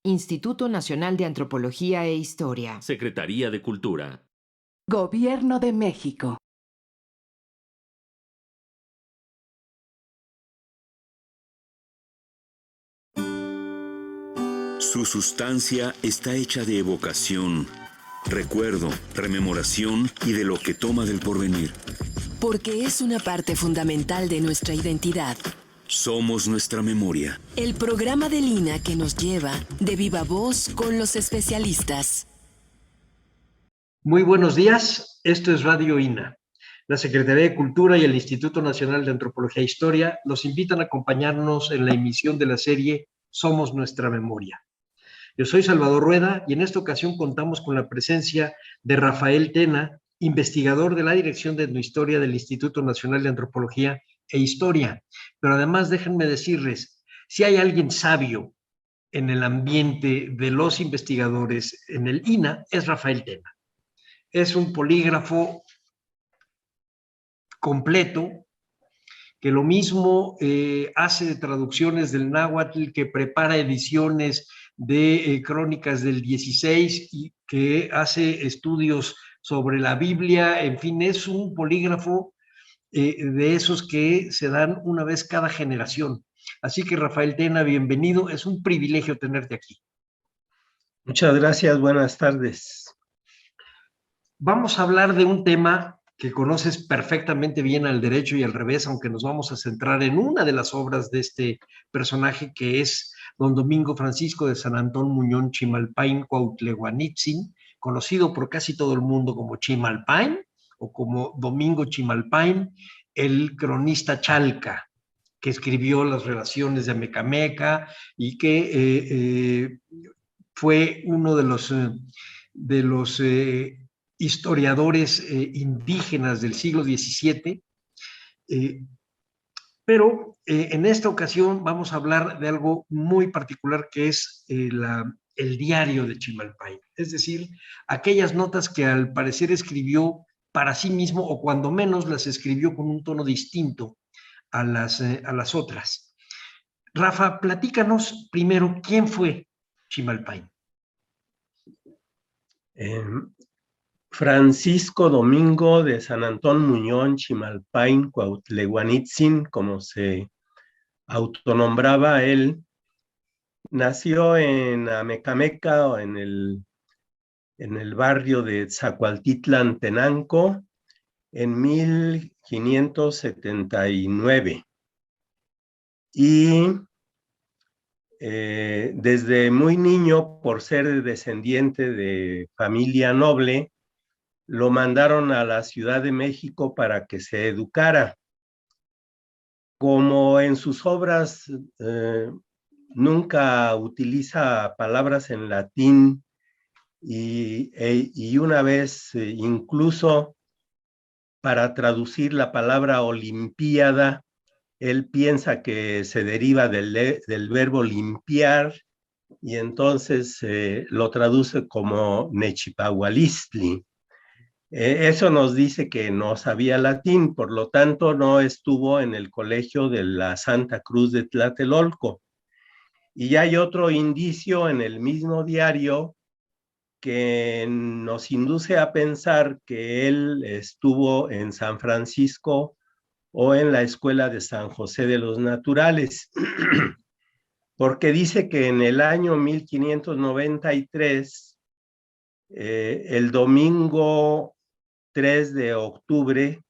Instituto Nacional de Antropología e Historia. Secretaría de Cultura. Gobierno de México. Su sustancia está hecha de evocación, recuerdo, rememoración y de lo que toma del porvenir. Porque es una parte fundamental de nuestra identidad. Somos nuestra memoria. El programa del INA que nos lleva de viva voz con los especialistas. Muy buenos días, esto es Radio INA. La Secretaría de Cultura y el Instituto Nacional de Antropología e Historia los invitan a acompañarnos en la emisión de la serie Somos Nuestra Memoria. Yo soy Salvador Rueda y en esta ocasión contamos con la presencia de Rafael Tena, investigador de la Dirección de Etnohistoria del Instituto Nacional de Antropología e Historia. Pero además déjenme decirles, si hay alguien sabio en el ambiente de los investigadores en el INA, es Rafael Tena. Es un polígrafo completo, que lo mismo hace traducciones del náhuatl, que prepara ediciones de crónicas del 16 y que hace estudios sobre la Biblia. En fin, es un polígrafo de esos que se dan una vez cada generación. Así que, Rafael Tena, bienvenido. Es un privilegio tenerte aquí. Muchas gracias, buenas tardes. Vamos a hablar de un tema que conoces perfectamente bien al derecho y al revés, aunque nos vamos a centrar en una de las obras de este personaje, que es don Domingo Francisco de San Antón Muñón Chimalpain Cuautleguanitzin, conocido por casi todo el mundo como Chimalpain o como Domingo Chimalpain, el cronista chalca, que escribió las relaciones de Amecameca y que fue uno de los historiadores indígenas del siglo XVII, pero en esta ocasión vamos a hablar de algo muy particular, que es el diario de Chimalpain, es decir, aquellas notas que al parecer escribió para sí mismo, o cuando menos las escribió con un tono distinto a las otras. Rafa, platícanos primero quién fue Chimalpain. Francisco Domingo de San Antón Muñón Chimalpain Cuautleguanitzin, como se autonombraba él, nació en Amecameca, o en el barrio de Zacualtitlan, Tenanco, en 1579. Y desde muy niño, por ser descendiente de familia noble, lo mandaron a la Ciudad de México para que se educara. Como en sus obras nunca utiliza palabras en latín y una vez incluso para traducir la palabra olimpiada, él piensa que se deriva del verbo limpiar y entonces lo traduce como nechipahualistli. Eso nos dice que no sabía latín, por lo tanto no estuvo en el colegio de la Santa Cruz de Tlatelolco. Y hay otro indicio en el mismo diario que nos induce a pensar que él estuvo en San Francisco o en la Escuela de San José de los Naturales, porque dice que en el año 1593, el domingo 3 de octubre,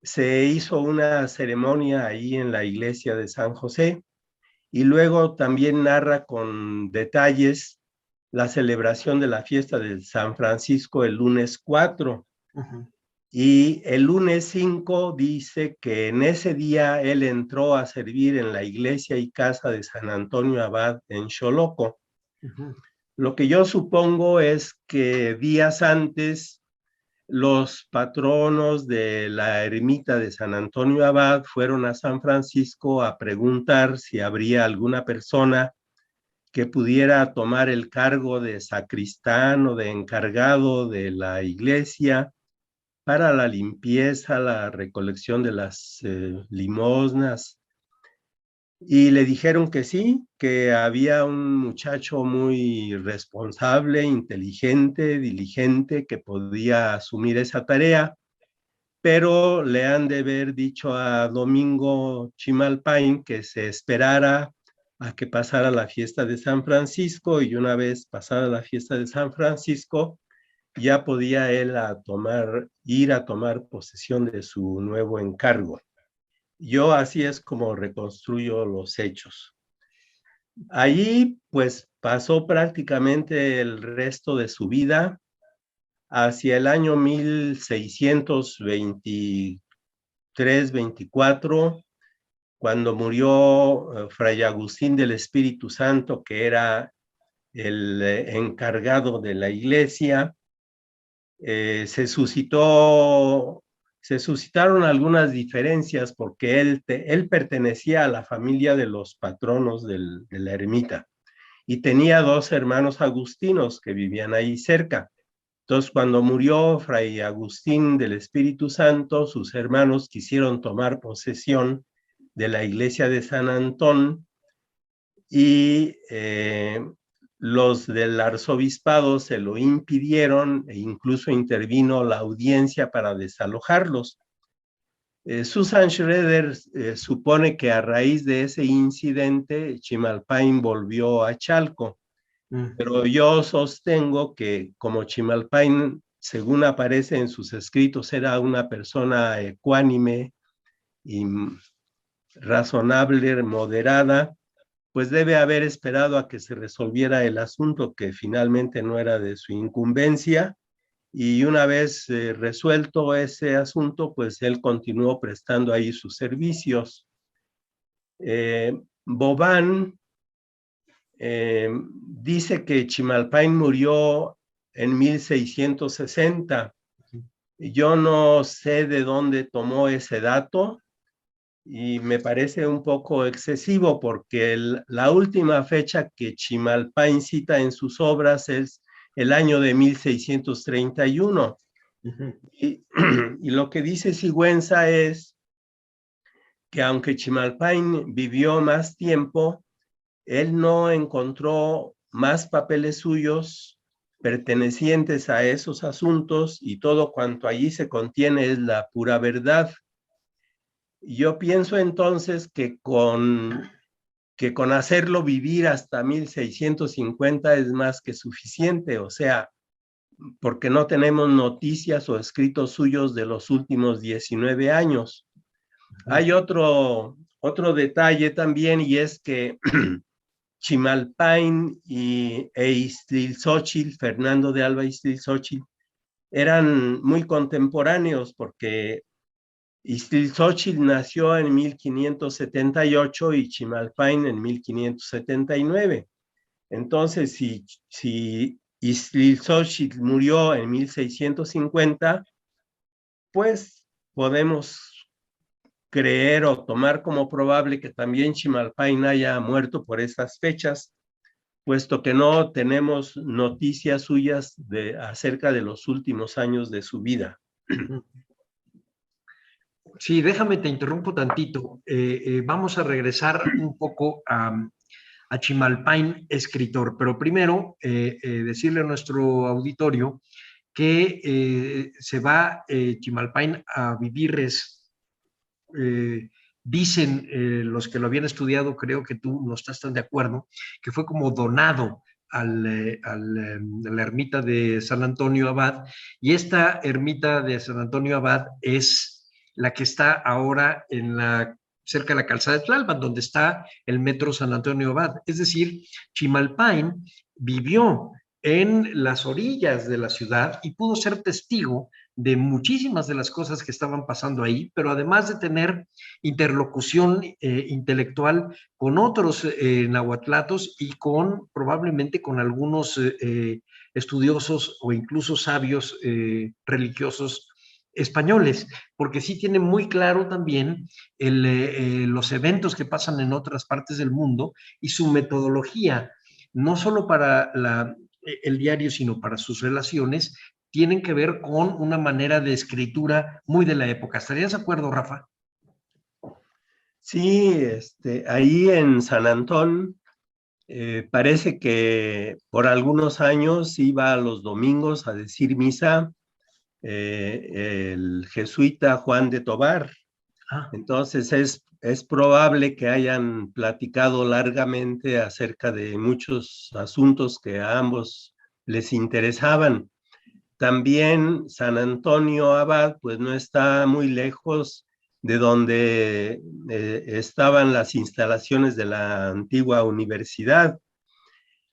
se hizo una ceremonia ahí en la iglesia de San José y luego también narra con detalles la celebración de la fiesta de San Francisco el lunes 4. Y el lunes 5 dice que en ese día él entró a servir en la iglesia y casa de San Antonio Abad en Xoloco. Lo que yo supongo es que días antes los patronos de la ermita de San Antonio Abad fueron a San Francisco a preguntar si habría alguna persona que pudiera tomar el cargo de sacristán o de encargado de la iglesia para la limpieza, la recolección de las limosnas. y le dijeron que sí, que había un muchacho muy responsable, inteligente, diligente, que podía asumir esa tarea, pero le han de haber dicho a Domingo Chimalpain que se esperara a que pasara la fiesta de San Francisco, y una vez pasada la fiesta de San Francisco, ya podía él ir a tomar posesión de su nuevo encargo. Yo así es como reconstruyo los hechos. Allí, pues, pasó prácticamente el resto de su vida. Hacia el año 1623-24, cuando murió Fray Agustín del Espíritu Santo, que era el encargado de la iglesia, se suscitaron algunas diferencias porque él pertenecía a la familia de los patronos de la ermita y tenía 2 hermanos agustinos que vivían ahí cerca. Entonces, cuando murió Fray Agustín del Espíritu Santo, sus hermanos quisieron tomar posesión de la iglesia de San Antón, y los del arzobispado se lo impidieron, e incluso intervino la audiencia para desalojarlos. Susan Schroeder supone que a raíz de ese incidente, Chimalpain volvió a Chalco, pero yo sostengo que como Chimalpain, según aparece en sus escritos, era una persona ecuánime y razonable, moderada, pues debe haber esperado a que se resolviera el asunto, que finalmente no era de su incumbencia, y una vez resuelto ese asunto, pues él continuó prestando ahí sus servicios. Boban dice que Chimalpain murió en 1660. Yo no sé de dónde tomó ese dato, y me parece un poco excesivo porque la última fecha que Chimalpain cita en sus obras es el año de 1631. Y lo que dice Sigüenza es que aunque Chimalpain vivió más tiempo, él no encontró más papeles suyos pertenecientes a esos asuntos, y todo cuanto allí se contiene es la pura verdad. Yo pienso entonces que con hacerlo vivir hasta 1650 es más que suficiente, o sea, porque no tenemos noticias o escritos suyos de los últimos 19 años. Hay otro detalle también, y es que Chimalpain e Ixtlilxóchitl, Fernando de Alba Ixtlilxóchitl, eran muy contemporáneos, porque Ixtlilxóchitl nació en 1578 y Chimalpain en 1579. Entonces, si Ixtlilxóchitl murió en 1650, pues podemos creer o tomar como probable que también Chimalpain haya muerto por esas fechas, puesto que no tenemos noticias suyas acerca de los últimos años de su vida. Sí, déjame, te interrumpo tantito. Vamos a regresar un poco a Chimalpain, escritor, pero primero decirle a nuestro auditorio que se va Chimalpain a vivir, dicen los que lo habían estudiado, creo que tú no estás tan de acuerdo, que fue como donado a la ermita de San Antonio Abad, y esta ermita de San Antonio Abad es la que está ahora cerca de la calzada de Tlalpan, donde está el metro San Antonio Abad. Es decir, Chimalpain vivió en las orillas de la ciudad y pudo ser testigo de muchísimas de las cosas que estaban pasando ahí, pero además de tener interlocución intelectual con otros nahuatlatos y probablemente con algunos estudiosos o incluso sabios religiosos españoles, porque sí tiene muy claro también los eventos que pasan en otras partes del mundo y su metodología, no solo para el diario, sino para sus relaciones, tienen que ver con una manera de escritura muy de la época. ¿Estarías de acuerdo, Rafa? Sí, ahí en San Antón, parece que por algunos años iba los domingos a decir misa el jesuita Juan de Tovar. Ah, Entonces es probable que hayan platicado largamente acerca de muchos asuntos que a ambos les interesaban. También San Antonio Abad, pues no está muy lejos de donde estaban las instalaciones de la antigua universidad.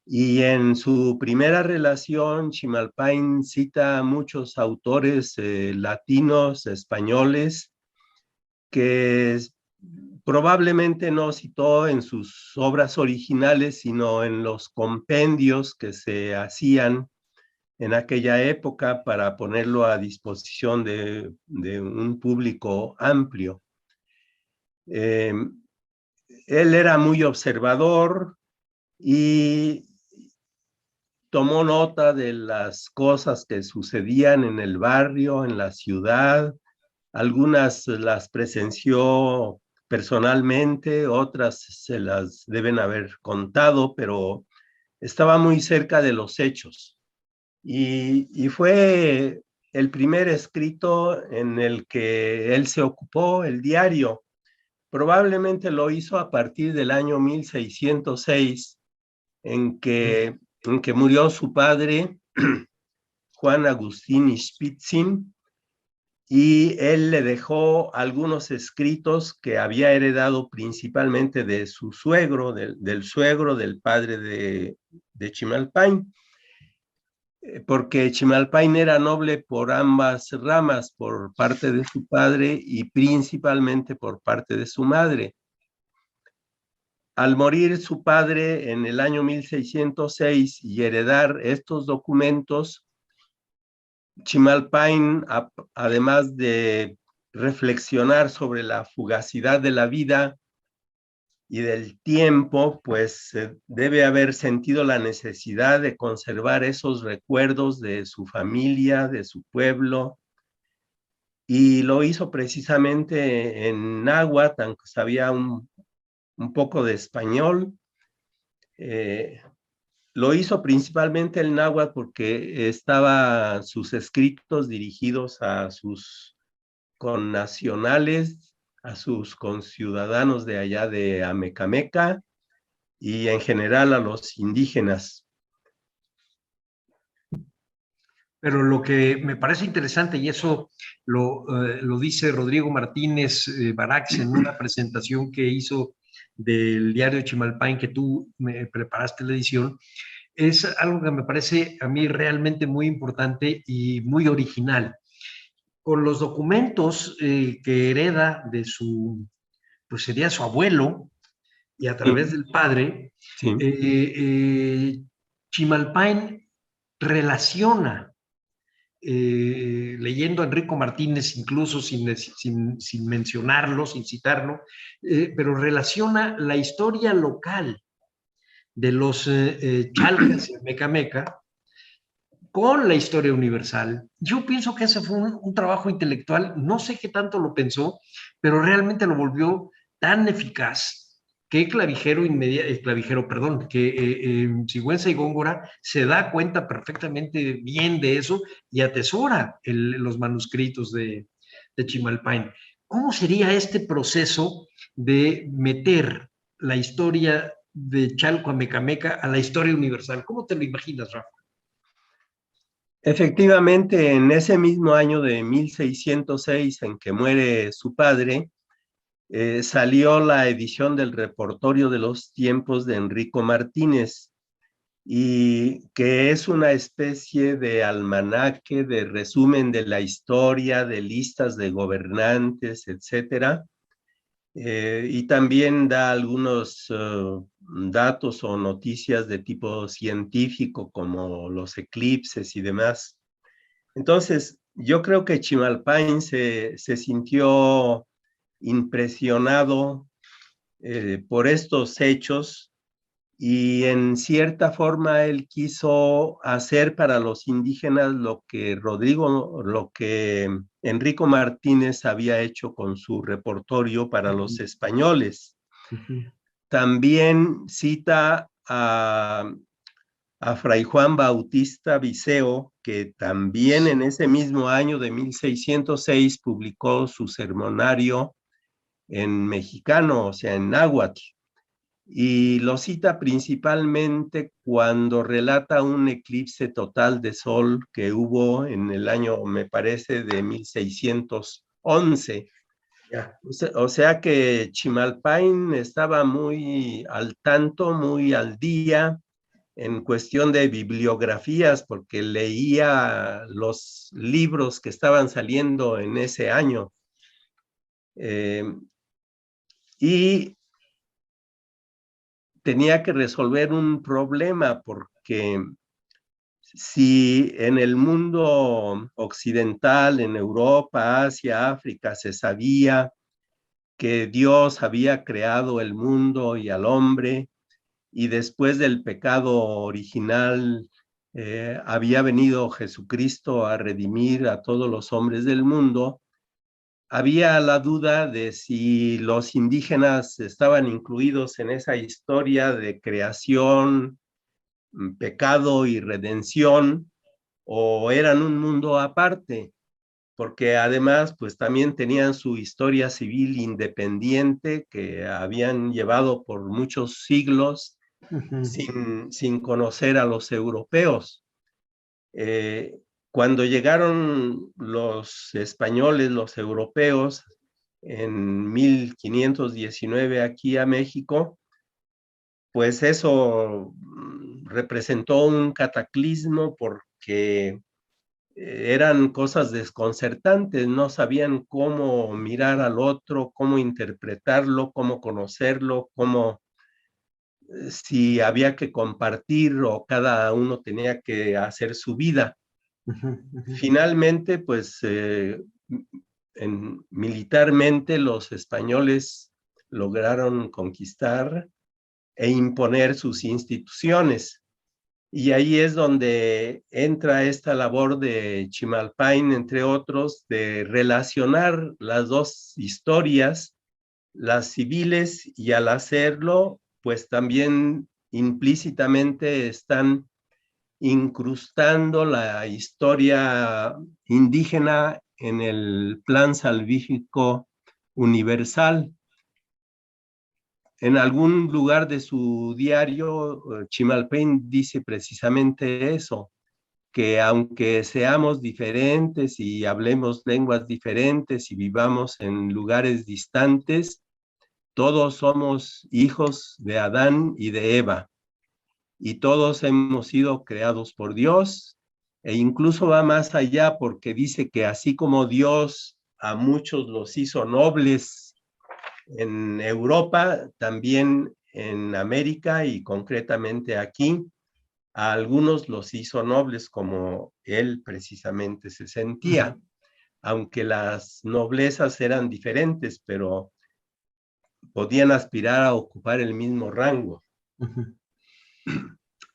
Y en su primera relación, Chimalpain cita a muchos autores latinos, españoles, que probablemente no citó en sus obras originales, sino en los compendios que se hacían en aquella época para ponerlo a disposición de un público amplio. Él era muy observador y tomó nota de las cosas que sucedían en el barrio, en la ciudad. Algunas las presenció personalmente, otras se las deben haber contado, pero estaba muy cerca de los hechos. Y fue el primer escrito en el que él se ocupó, el diario. Probablemente lo hizo a partir del año 1606, en que murió su padre, Juan Agustín Ispitzin, y él le dejó algunos escritos que había heredado principalmente de su suegro, del suegro del padre de Chimalpain, porque Chimalpain era noble por ambas ramas, por parte de su padre y principalmente por parte de su madre. Al morir su padre en el año 1606 y heredar estos documentos, Chimalpain, además de reflexionar sobre la fugacidad de la vida y del tiempo, pues debe haber sentido la necesidad de conservar esos recuerdos de su familia, de su pueblo, y lo hizo precisamente en náhuatl, aunque sabía un poco de español. Lo hizo principalmente el náhuatl porque sus escritos dirigidos a sus connacionales, a sus conciudadanos de allá de Amecameca y en general a los indígenas. pero lo que me parece interesante, y eso lo dice Rodrigo Martínez Barax en una presentación que hizo del diario Chimalpain, que tú me preparaste la edición, es algo que me parece a mí realmente muy importante y muy original. Con los documentos que hereda de pues sería su abuelo, y a través del padre, Sí. Chimalpain relaciona, leyendo a Enrico Martínez, incluso sin mencionarlo, sin citarlo, pero relaciona la historia local de los Chalcas y Mecameca con la historia universal. Yo pienso que ese fue un trabajo intelectual, no sé qué tanto lo pensó, pero realmente lo volvió tan eficaz que Sigüenza y Góngora se da cuenta perfectamente bien de eso y atesora los manuscritos de Chimalpain. ¿Cómo sería este proceso de meter la historia de Chalco a Mecameca a la historia universal? ¿Cómo te lo imaginas, Rafa? Efectivamente, en ese mismo año de 1606 en que muere su padre, salió la edición del Repertorio de los Tiempos de Enrico Martínez, y que es una especie de almanaque, de resumen de la historia, de listas de gobernantes, etcétera. Y también da algunos datos o noticias de tipo científico, como los eclipses y demás. Entonces, yo creo que Chimalpain se sintió impresionado por estos hechos y en cierta forma él quiso hacer para los indígenas lo que Enrico Martínez había hecho con su repertorio para los españoles. También cita a Fray Juan Bautista Viseo, que también en ese mismo año de 1606 publicó su sermonario en mexicano, o sea, en náhuatl. Y lo cita principalmente cuando relata un eclipse total de sol que hubo en el año, me parece, de 1611. O sea que Chimalpain estaba muy al tanto, muy al día en cuestión de bibliografías, porque leía los libros que estaban saliendo en ese año. Y tenía que resolver un problema, porque si en el mundo occidental, en Europa, Asia, África, se sabía que Dios había creado el mundo y al hombre, y después del pecado original había venido Jesucristo a redimir a todos los hombres del mundo, había la duda de si los indígenas estaban incluidos en esa historia de creación, pecado y redención, o eran un mundo aparte, porque además pues también tenían su historia civil independiente que habían llevado por muchos siglos sin conocer a los europeos. Cuando llegaron los españoles, los europeos, en 1519 aquí a México, pues eso representó un cataclismo, porque eran cosas desconcertantes, no sabían cómo mirar al otro, cómo interpretarlo, cómo conocerlo, si había que compartir o cada uno tenía que hacer su vida. Finalmente, pues militarmente los españoles lograron conquistar e imponer sus instituciones. Y ahí es donde entra esta labor de Chimalpain, entre otros, de relacionar las dos historias, las civiles, y al hacerlo, pues también implícitamente están incrustando la historia indígena en el plan salvífico universal. En algún lugar de su diario, Chimalpain dice precisamente eso, que aunque seamos diferentes y hablemos lenguas diferentes y vivamos en lugares distantes, todos somos hijos de Adán y de Eva, y todos hemos sido creados por Dios, e incluso va más allá, porque dice que así como Dios a muchos los hizo nobles en Europa, también en América y concretamente aquí, a algunos los hizo nobles como él precisamente se sentía, aunque las noblezas eran diferentes, pero podían aspirar a ocupar el mismo rango.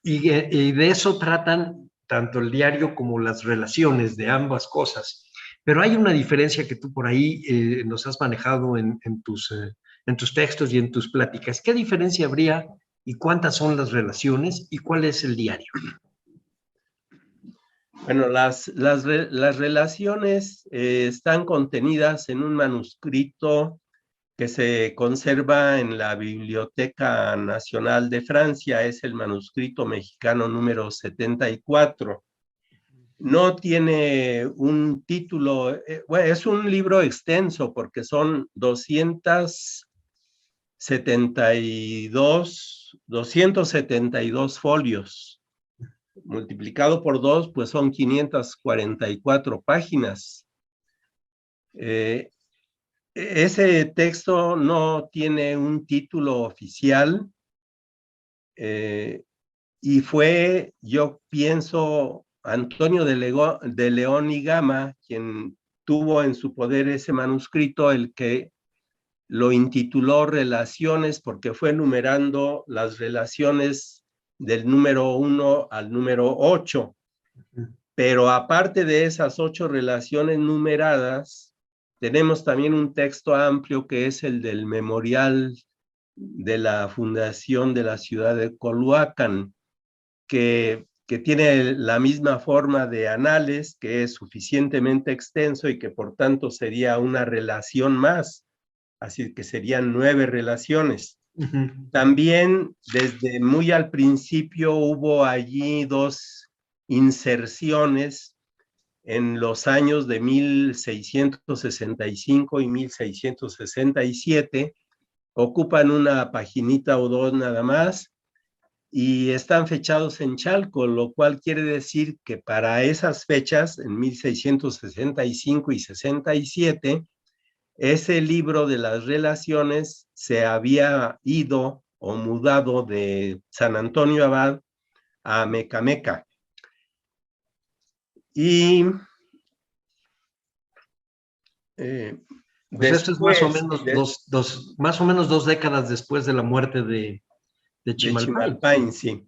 Y de eso tratan tanto el diario como las relaciones de ambas cosas. Pero hay una diferencia que tú por ahí nos has manejado en tus textos y en tus pláticas. ¿Qué diferencia habría y cuántas son las relaciones y cuál es el diario? Bueno, las relaciones están contenidas en un manuscrito que se conserva en la Biblioteca Nacional de Francia. Es el manuscrito mexicano número 74. No tiene un título, bueno, es un libro extenso porque son 272 folios. Multiplicado por 2, pues son 544 páginas. Ese texto no tiene un título oficial y fue, yo pienso, Antonio de León y Gama, quien tuvo en su poder ese manuscrito, el que lo intituló Relaciones porque fue numerando las relaciones del número 1 al número 8. Pero aparte de esas 8 relaciones numeradas, tenemos también un texto amplio que es el del memorial de la fundación de la ciudad de Culhuacán, que tiene la misma forma de anales, que es suficientemente extenso y que por tanto sería una relación más, así que serían 9 relaciones. También desde muy al principio hubo allí 2 inserciones en los años de 1665 y 1667, ocupan una paginita o 2 nada más, y están fechados en Chalco, lo cual quiere decir que para esas fechas, en 1665 y 67, ese libro de las relaciones se había ido o mudado de San Antonio Abad a Mecameca. Y pues esto es más o menos más o menos 2 décadas después de la muerte de Chimalpain. Sí.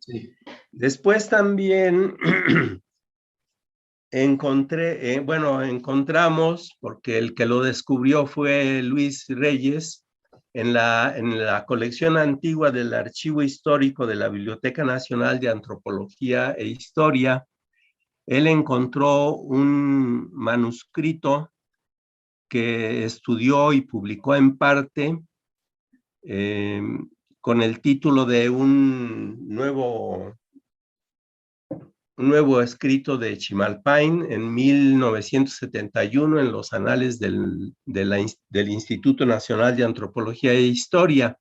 Después también encontramos, porque el que lo descubrió fue Luis Reyes, en la colección antigua del Archivo Histórico de la Biblioteca Nacional de Antropología e Historia, él encontró un manuscrito que estudió y publicó en parte, con el título de un nuevo escrito de Chimalpain en 1971 en los anales del Instituto Nacional de Antropología e Historia.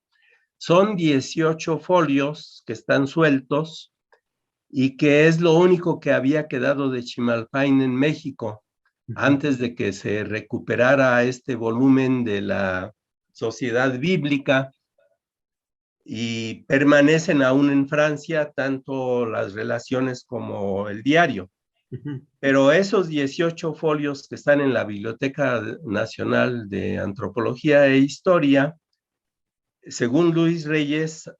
Son 18 folios que están sueltos y que es lo único que había quedado de Chimalpain en México antes de que se recuperara este volumen de la Sociedad Bíblica, y permanecen aún en Francia tanto las relaciones como el diario. Pero esos 18 folios que están en la Biblioteca Nacional de Antropología e Historia, según Luis Reyes,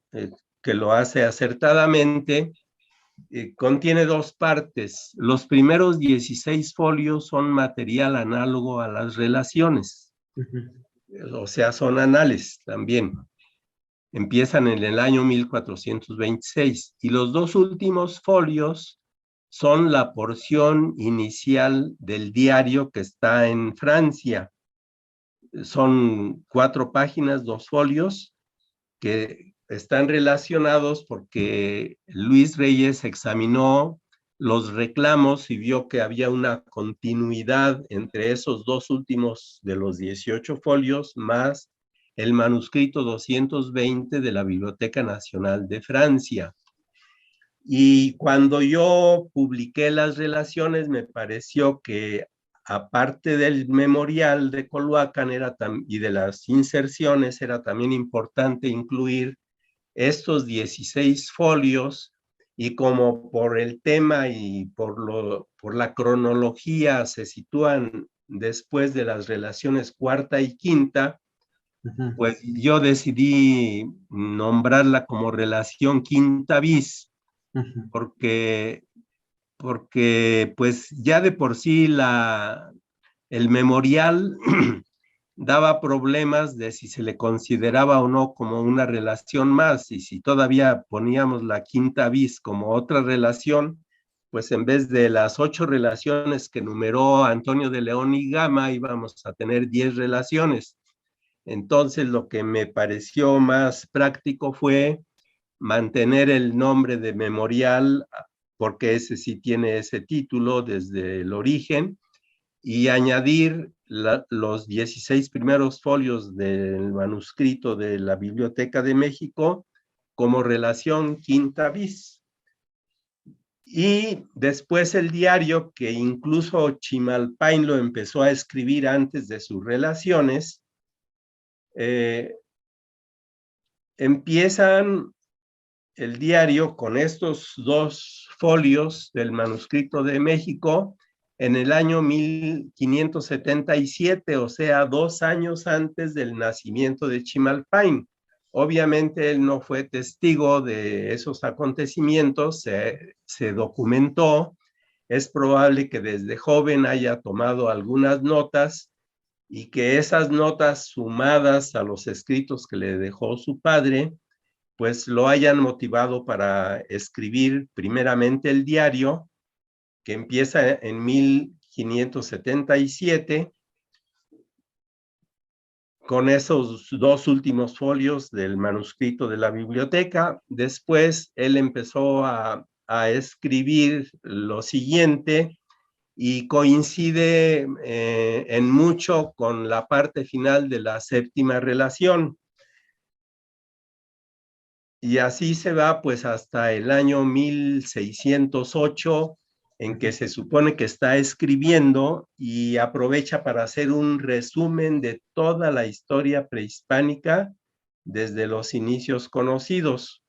que lo hace acertadamente, contiene 2 partes. Los primeros 16 folios son material análogo a las relaciones, o sea, son anales también. Empiezan en el año 1426, y los 2 últimos folios son la porción inicial del diario que está en Francia. Son 4 páginas, 2 folios, que están relacionados porque Luis Reyes examinó los reclamos y vio que había una continuidad entre esos 2 últimos de los 18 folios más el manuscrito 220 de la Biblioteca Nacional de Francia. Y cuando yo publiqué las relaciones, me pareció que aparte del memorial de Culhuacán y de las inserciones, era también importante incluir estos 16 folios, y como por el tema y por la cronología se sitúan después de las relaciones cuarta y quinta, pues yo decidí nombrarla como relación quinta bis, porque pues ya de por sí el memorial daba problemas de si se le consideraba o no como una relación más, y si todavía poníamos la quinta bis como otra relación, pues en vez de las 8 relaciones que numeró Antonio de León y Gama, íbamos a tener 10 relaciones. Entonces lo que me pareció más práctico fue mantener el nombre de memorial, porque ese sí tiene ese título desde el origen, y añadir los 16 primeros folios del manuscrito de la Biblioteca de México como relación quinta bis. Y después el diario, que incluso Chimalpain lo empezó a escribir antes de sus relaciones, empiezan el diario con estos 2 folios del manuscrito de México, en el año 1577, o sea, 2 años antes del nacimiento de Chimalpain. Obviamente él no fue testigo de esos acontecimientos, se documentó. Es probable que desde joven haya tomado algunas notas y que esas notas sumadas a los escritos que le dejó su padre, pues lo hayan motivado para escribir primeramente el diario, que empieza en 1577, con esos 2 últimos folios del manuscrito de la biblioteca. Después él empezó a escribir lo siguiente y coincide en mucho con la parte final de la séptima relación. Y así se va pues hasta el año 1608, en que se supone que está escribiendo y aprovecha para hacer un resumen de toda la historia prehispánica desde los inicios conocidos.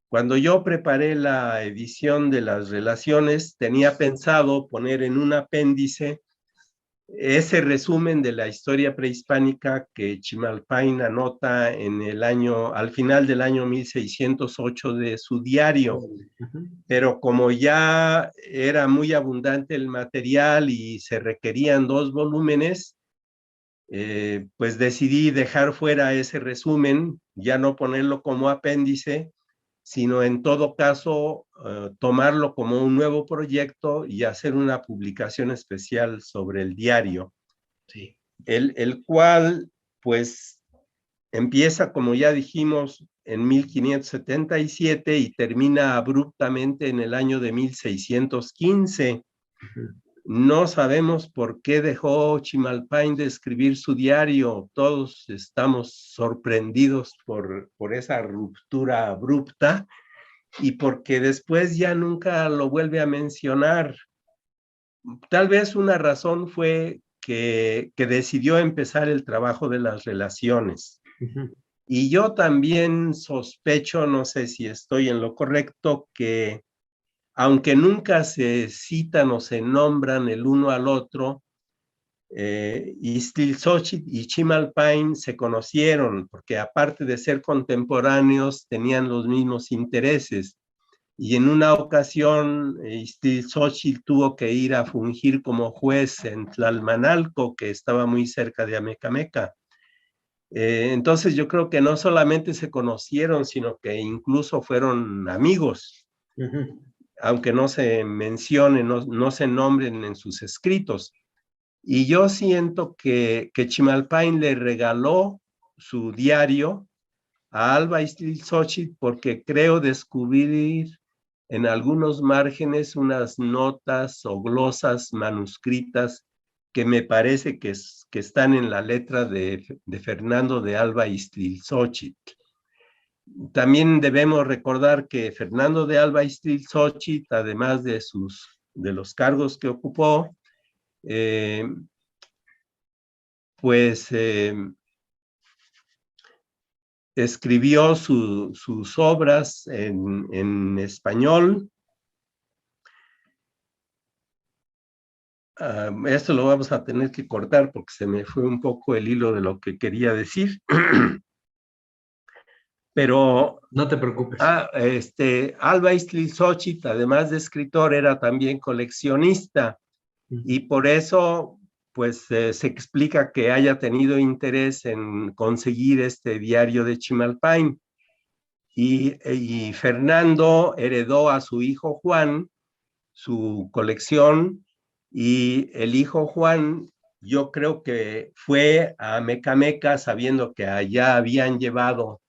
Cuando yo preparé la edición de las relaciones, tenía pensado poner en un apéndice ese resumen de la historia prehispánica que Chimalpain anota al final del año 1608 de su diario. Pero como ya era muy abundante el material y se requerían 2 volúmenes, pues decidí dejar fuera ese resumen, ya no ponerlo como apéndice, sino en todo caso tomarlo como un nuevo proyecto y hacer una publicación especial sobre el diario. Sí. El cual, pues, empieza, como ya dijimos, en 1577 y termina abruptamente en el año de 1615. No sabemos por qué dejó Chimalpain de escribir su diario. Todos estamos sorprendidos por esa ruptura abrupta y porque después ya nunca lo vuelve a mencionar. Tal vez una razón fue que decidió empezar el trabajo de las relaciones. Y yo también sospecho, no sé si estoy en lo correcto, que aunque nunca se citan o se nombran el uno al otro, Ixtlilxóchitl y Chimalpain se conocieron porque aparte de ser contemporáneos tenían los mismos intereses. Y en una ocasión Ixtlilxóchitl tuvo que ir a fungir como juez en Tlalmanalco, que estaba muy cerca de Amecameca. Entonces yo creo que no solamente se conocieron, sino que incluso fueron amigos, aunque no se mencionen, no se nombren en sus escritos. Y yo siento que Chimalpain le regaló su diario a Alba Ixtlilxóchitl porque creo descubrir en algunos márgenes unas notas o glosas manuscritas que me parece que están en la letra de Fernando de Alba Ixtlilxóchitl. También debemos recordar que Fernando de Alba Ixtlilxóchitl, además de los cargos que ocupó, escribió sus obras en español. Esto lo vamos a tener que cortar porque se me fue un poco el hilo de lo que quería decir. Pero no te preocupes. Alba Ixtlilxóchitl, además de escritor, era también coleccionista y por eso pues se explica que haya tenido interés en conseguir este diario de Chimalpain. Y Fernando heredó a su hijo Juan su colección y el hijo Juan, yo creo que fue a Mecameca sabiendo que allá habían llevado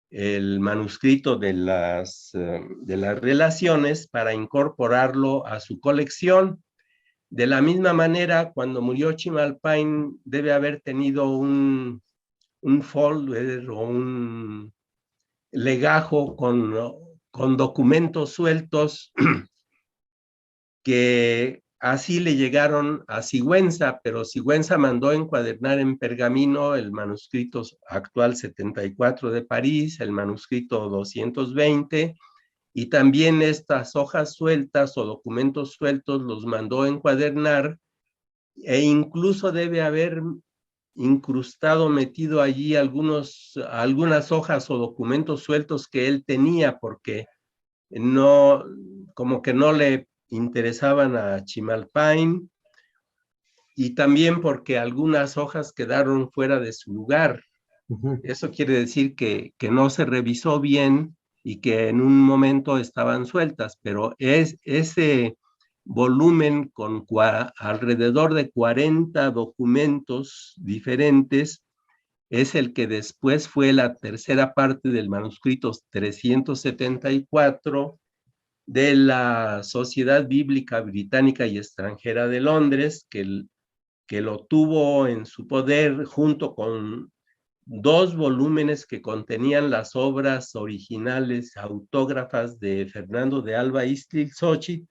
el manuscrito de las relaciones para incorporarlo a su colección. De la misma manera, cuando murió Chimalpain, debe haber tenido un folder o un legajo con documentos sueltos que así le llegaron a Sigüenza, pero Sigüenza mandó encuadernar en pergamino el manuscrito actual 74 de París, el manuscrito 220 y también estas hojas sueltas o documentos sueltos los mandó encuadernar, e incluso debe haber incrustado, metido allí algunas hojas o documentos sueltos que él tenía, porque no, como que no le interesaban a Chimalpain, y también porque algunas hojas quedaron fuera de su lugar. Eso quiere decir que no se revisó bien y que en un momento estaban sueltas, pero ese volumen con alrededor de 40 documentos diferentes es el que después fue la tercera parte del manuscrito 374 de la Sociedad Bíblica Británica y Extranjera de Londres, que lo tuvo en su poder junto con 2 volúmenes que contenían las obras originales autógrafas de Fernando de Alba Ixtlilxóchitl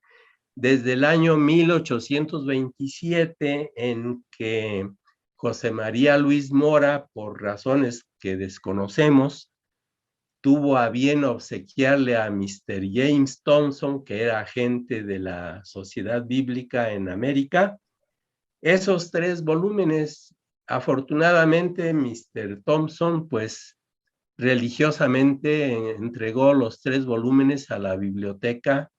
desde el año 1827, en que José María Luis Mora, por razones que desconocemos, tuvo a bien obsequiarle a Mr. James Thompson, que era agente de la Sociedad Bíblica en América, esos 3 volúmenes. Afortunadamente, Mr. Thompson, pues, religiosamente entregó los 3 volúmenes a la biblioteca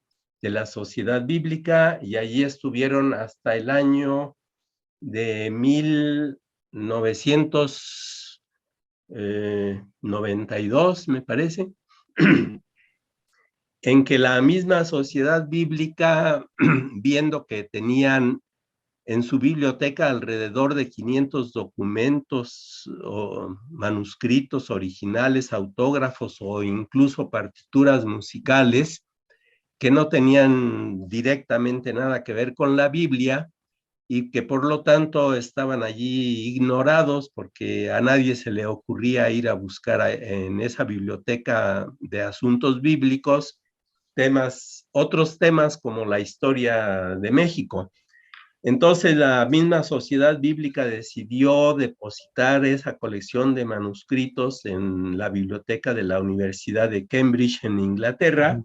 de la Sociedad Bíblica, y allí estuvieron hasta el año de 1992, me parece, en que la misma Sociedad Bíblica, viendo que tenían en su biblioteca alrededor de 500 documentos o manuscritos originales, autógrafos o incluso partituras musicales que no tenían directamente nada que ver con la Biblia, y que por lo tanto estaban allí ignorados, porque a nadie se le ocurría ir a buscar en esa biblioteca de asuntos bíblicos otros temas como la historia de México. Entonces la misma Sociedad Bíblica decidió depositar esa colección de manuscritos en la biblioteca de la Universidad de Cambridge en Inglaterra.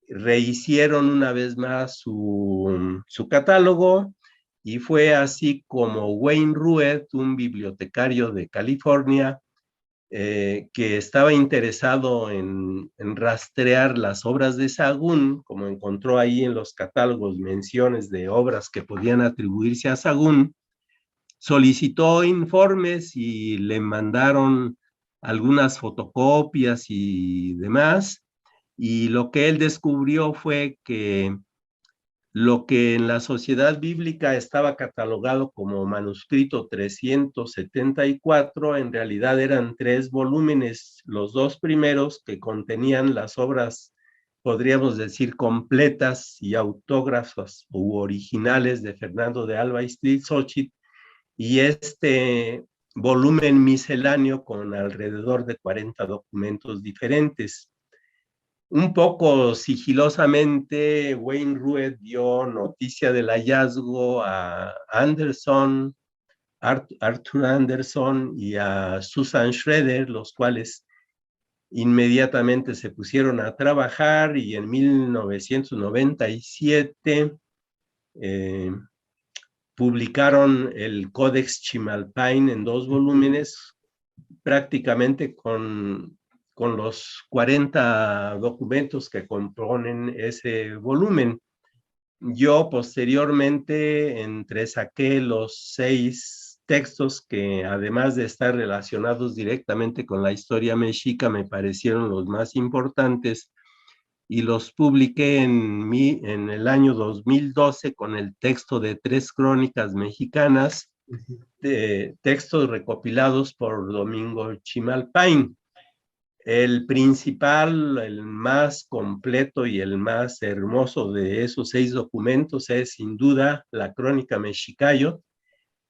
Rehicieron una vez más su catálogo, y fue así como Wayne Rued, un bibliotecario de California, que estaba interesado en rastrear las obras de Sahagún, como encontró ahí en los catálogos menciones de obras que podían atribuirse a Sahagún, solicitó informes y le mandaron algunas fotocopias y demás, y lo que él descubrió fue que lo que en la Sociedad Bíblica estaba catalogado como manuscrito 374, en realidad eran 3 volúmenes, los 2 primeros que contenían las obras, podríamos decir, completas y autógrafas u originales de Fernando de Alba Ixtlilxóchitl, y este volumen misceláneo con alrededor de 40 documentos diferentes. Un poco sigilosamente, Wayne Rued dio noticia del hallazgo a Anderson, Arthur Anderson y a Susan Schroeder, los cuales inmediatamente se pusieron a trabajar, y en 1997 publicaron el Codex Chimalpain en 2 volúmenes, prácticamente con los 40 documentos que componen ese volumen. Yo posteriormente entresaqué los 6 textos que, además de estar relacionados directamente con la historia mexica, me parecieron los más importantes, y los publiqué en el año 2012 con el texto de 3 crónicas mexicanas, textos recopilados por Domingo Chimalpain. El principal, el más completo y el más hermoso de esos 6 documentos es sin duda la Crónica Mexicayot,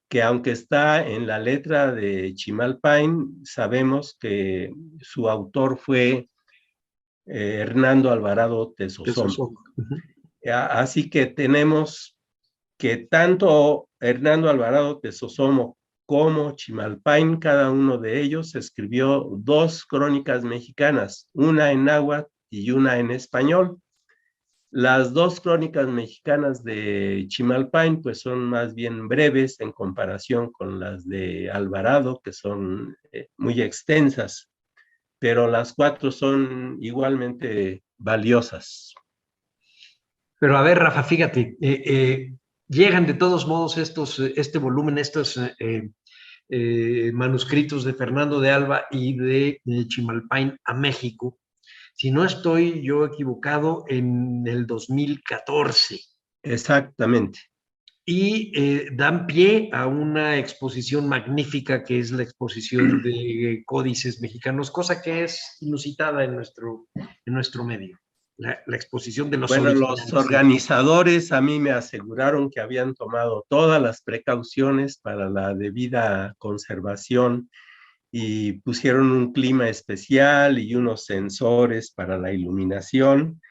que aunque está en la letra de Chimalpain, sabemos que su autor fue Hernando Alvarado Tezosomoc. Así que tenemos que tanto Hernando Alvarado Tezosomoc como Chimalpain, cada uno de ellos escribió 2 crónicas mexicanas, una en náhuatl y una en español. Las dos crónicas mexicanas de Chimalpain pues son más bien breves en comparación con las de Alvarado, que son muy extensas, pero las cuatro son igualmente valiosas. Pero a ver, Rafa, fíjate, llegan de todos modos este volumen, estos manuscritos de Fernando de Alba y de Chimalpain a México. Si no estoy yo equivocado, en el 2014. Exactamente. Y dan pie a una exposición magnífica que es la exposición de códices mexicanos, cosa que es inusitada en nuestro medio. La exposición de los originales. Los organizadores a mí me aseguraron que habían tomado todas las precauciones para la debida conservación y pusieron un clima especial y unos sensores para la iluminación,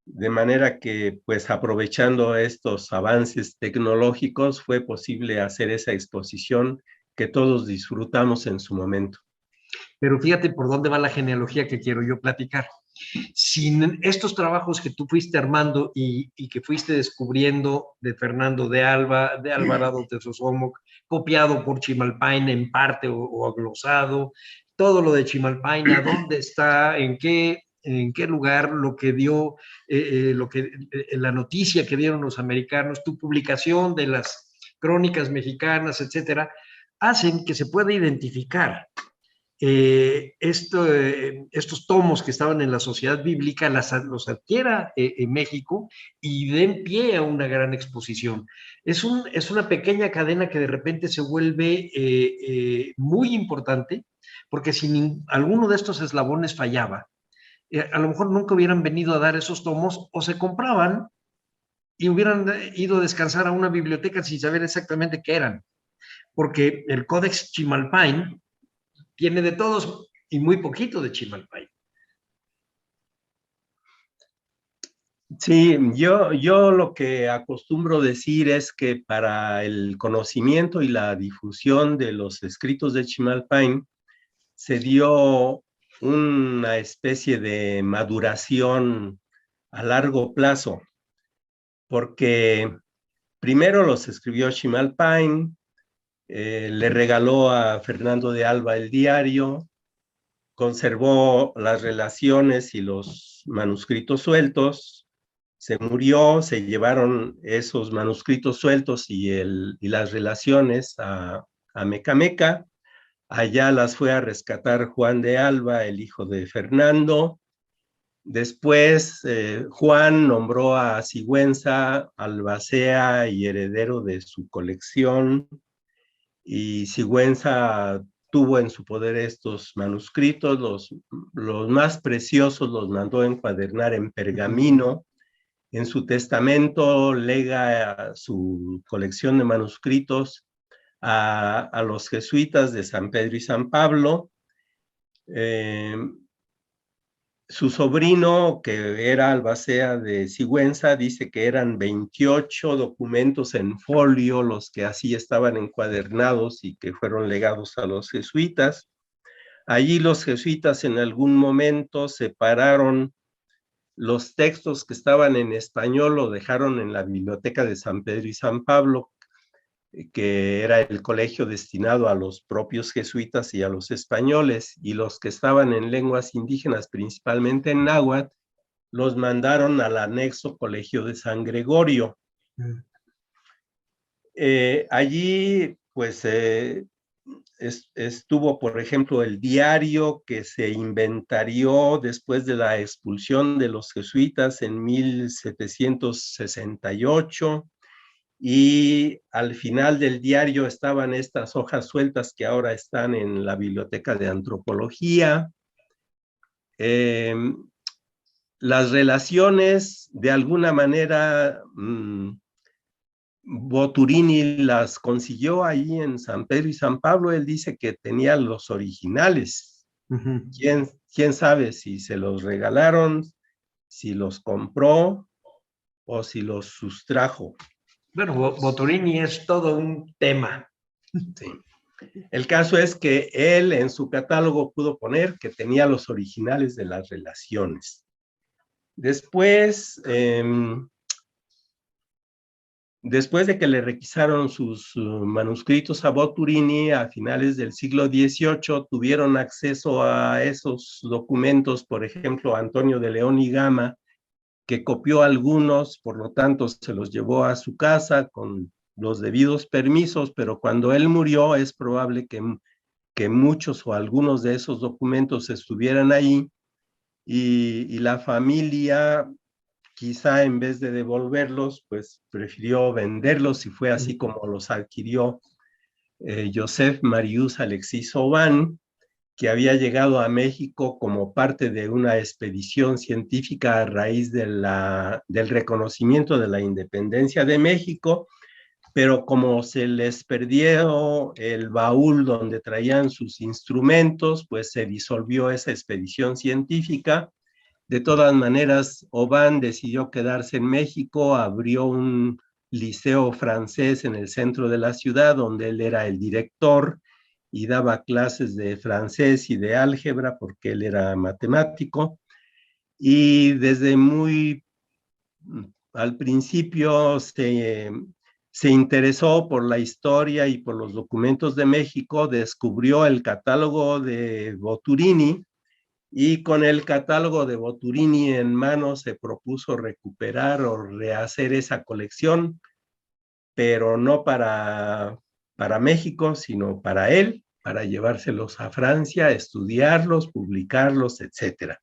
de manera que, pues, aprovechando estos avances tecnológicos, fue posible hacer esa exposición que todos disfrutamos en su momento. Pero fíjate por dónde va la genealogía que quiero yo platicar. Sin estos trabajos que tú fuiste armando y que fuiste descubriendo de Fernando de Alba, de Alvarado de Sosómoc, copiado por Chimalpain en parte o glosado, todo lo de Chimalpain, ¿a dónde está? ¿En qué lugar? Lo que dio, la noticia que dieron los americanos, tu publicación de las crónicas mexicanas, etcétera, hacen que se pueda identificar estos tomos que estaban en la Sociedad Bíblica, los adquiera en México y den pie a una gran exposición. Es una pequeña cadena que de repente se vuelve muy importante, porque si alguno de estos eslabones fallaba, a lo mejor nunca hubieran venido a dar esos tomos o se compraban y hubieran ido a descansar a una biblioteca sin saber exactamente qué eran, porque el Códex Chimalpain tiene de todos y muy poquito de Chimalpain. Sí, yo lo que acostumbro decir es que para el conocimiento y la difusión de los escritos de Chimalpain se dio una especie de maduración a largo plazo, porque primero los escribió Chimalpain, le regaló a Fernando de Alba el diario, conservó las relaciones y los manuscritos sueltos, se murió, se llevaron esos manuscritos sueltos y las relaciones a Mecameca, allá las fue a rescatar Juan de Alba, el hijo de Fernando. Después Juan nombró a Sigüenza albacea y heredero de su colección, y Sigüenza tuvo en su poder estos manuscritos, los más preciosos los mandó encuadernar en pergamino. En su testamento lega su colección de manuscritos a los jesuitas de San Pedro y San Pablo. Su sobrino, que era albacea de Sigüenza, dice que eran 28 documentos en folio los que así estaban encuadernados y que fueron legados a los jesuitas. Allí los jesuitas en algún momento separaron los textos que estaban en español, lo dejaron en la biblioteca de San Pedro y San Pablo, que era el colegio destinado a los propios jesuitas y a los españoles, y los que estaban en lenguas indígenas, principalmente en náhuatl, los mandaron al anexo colegio de San Gregorio. Allí, pues, estuvo, por ejemplo, el diario que se inventarió después de la expulsión de los jesuitas en 1768, y al final del diario estaban estas hojas sueltas que ahora están en la Biblioteca de Antropología. Las relaciones, de alguna manera, Boturini las consiguió ahí en San Pedro y San Pablo. Él dice que tenía los originales. ¿Quién sabe si se los regalaron, si los compró o si los sustrajo? Bueno, Boturini es todo un tema. Sí. El caso es que él en su catálogo pudo poner que tenía los originales de las relaciones. Después, después de que le requisaron sus manuscritos a Boturini a finales del siglo XVIII, tuvieron acceso a esos documentos, por ejemplo, Antonio de León y Gama, que copió algunos, por lo tanto se los llevó a su casa con los debidos permisos, pero cuando él murió es probable que muchos o algunos de esos documentos estuvieran ahí, y la familia, quizá en vez de devolverlos, pues prefirió venderlos, y fue así como los adquirió Joseph Marius Alexis Aubin, que había llegado a México como parte de una expedición científica a raíz del reconocimiento de la independencia de México, pero como se les perdió el baúl donde traían sus instrumentos, pues se disolvió esa expedición científica. De todas maneras, Aubin decidió quedarse en México, abrió un liceo francés en el centro de la ciudad, donde él era el director y daba clases de francés y de álgebra, porque él era matemático. Y desde muy al principio se interesó por la historia y por los documentos de México, descubrió el catálogo de Boturini, y con el catálogo de Boturini en mano se propuso recuperar o rehacer esa colección, pero no para México, sino para él, para llevárselos a Francia, estudiarlos, publicarlos, etc.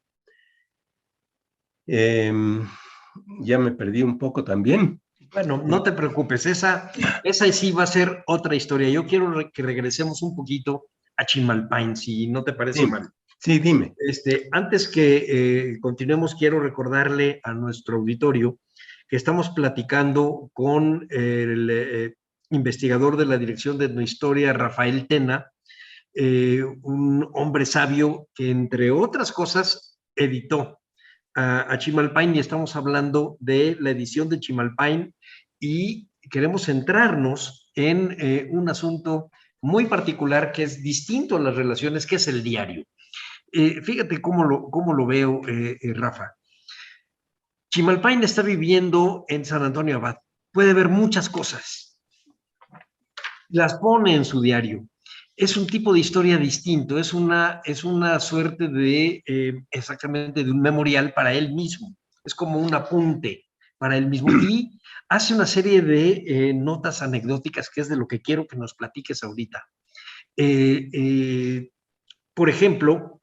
Ya me perdí un poco también. Bueno, no te preocupes, esa sí va a ser otra historia. Yo quiero que regresemos un poquito a Chimalpain, si no te parece mal. Sí, dime. Antes que continuemos, quiero recordarle a nuestro auditorio que estamos platicando con el investigador de la Dirección de Etnohistoria, Rafael Tena, un hombre sabio que, entre otras cosas, editó a Chimalpain, y estamos hablando de la edición de Chimalpain, y queremos centrarnos en un asunto muy particular que es distinto a las relaciones, que es el diario. Fíjate cómo lo veo, Rafa. Chimalpain está viviendo en San Antonio Abad. Puede ver muchas cosas. Las pone en su diario. Es un tipo de historia distinto. Es una suerte de, exactamente, de un memorial para él mismo. Es como un apunte para él mismo. Y hace una serie de notas anecdóticas, que es de lo que quiero que nos platiques ahorita. Por ejemplo,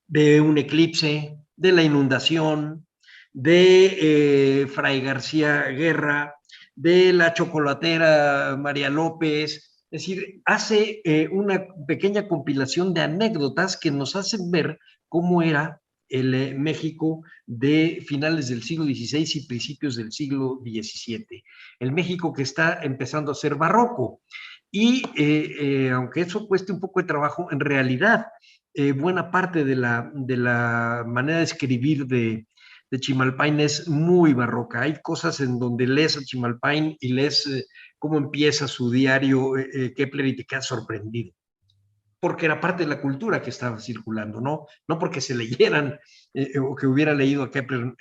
de un eclipse, de la inundación, de Fray García Guerra, de la chocolatera María López. Es decir, hace una pequeña compilación de anécdotas que nos hacen ver cómo era el México de finales del siglo XVI y principios del siglo XVII. El México que está empezando a ser barroco. Y aunque eso cueste un poco de trabajo, en realidad buena parte de la manera de escribir de Chimalpain es muy barroca. Hay cosas en donde lees a Chimalpain y lees cómo empieza su diario Kepler, y te quedas sorprendido, porque era parte de la cultura que estaba circulando, no porque se leyeran o que hubiera leído a Kepler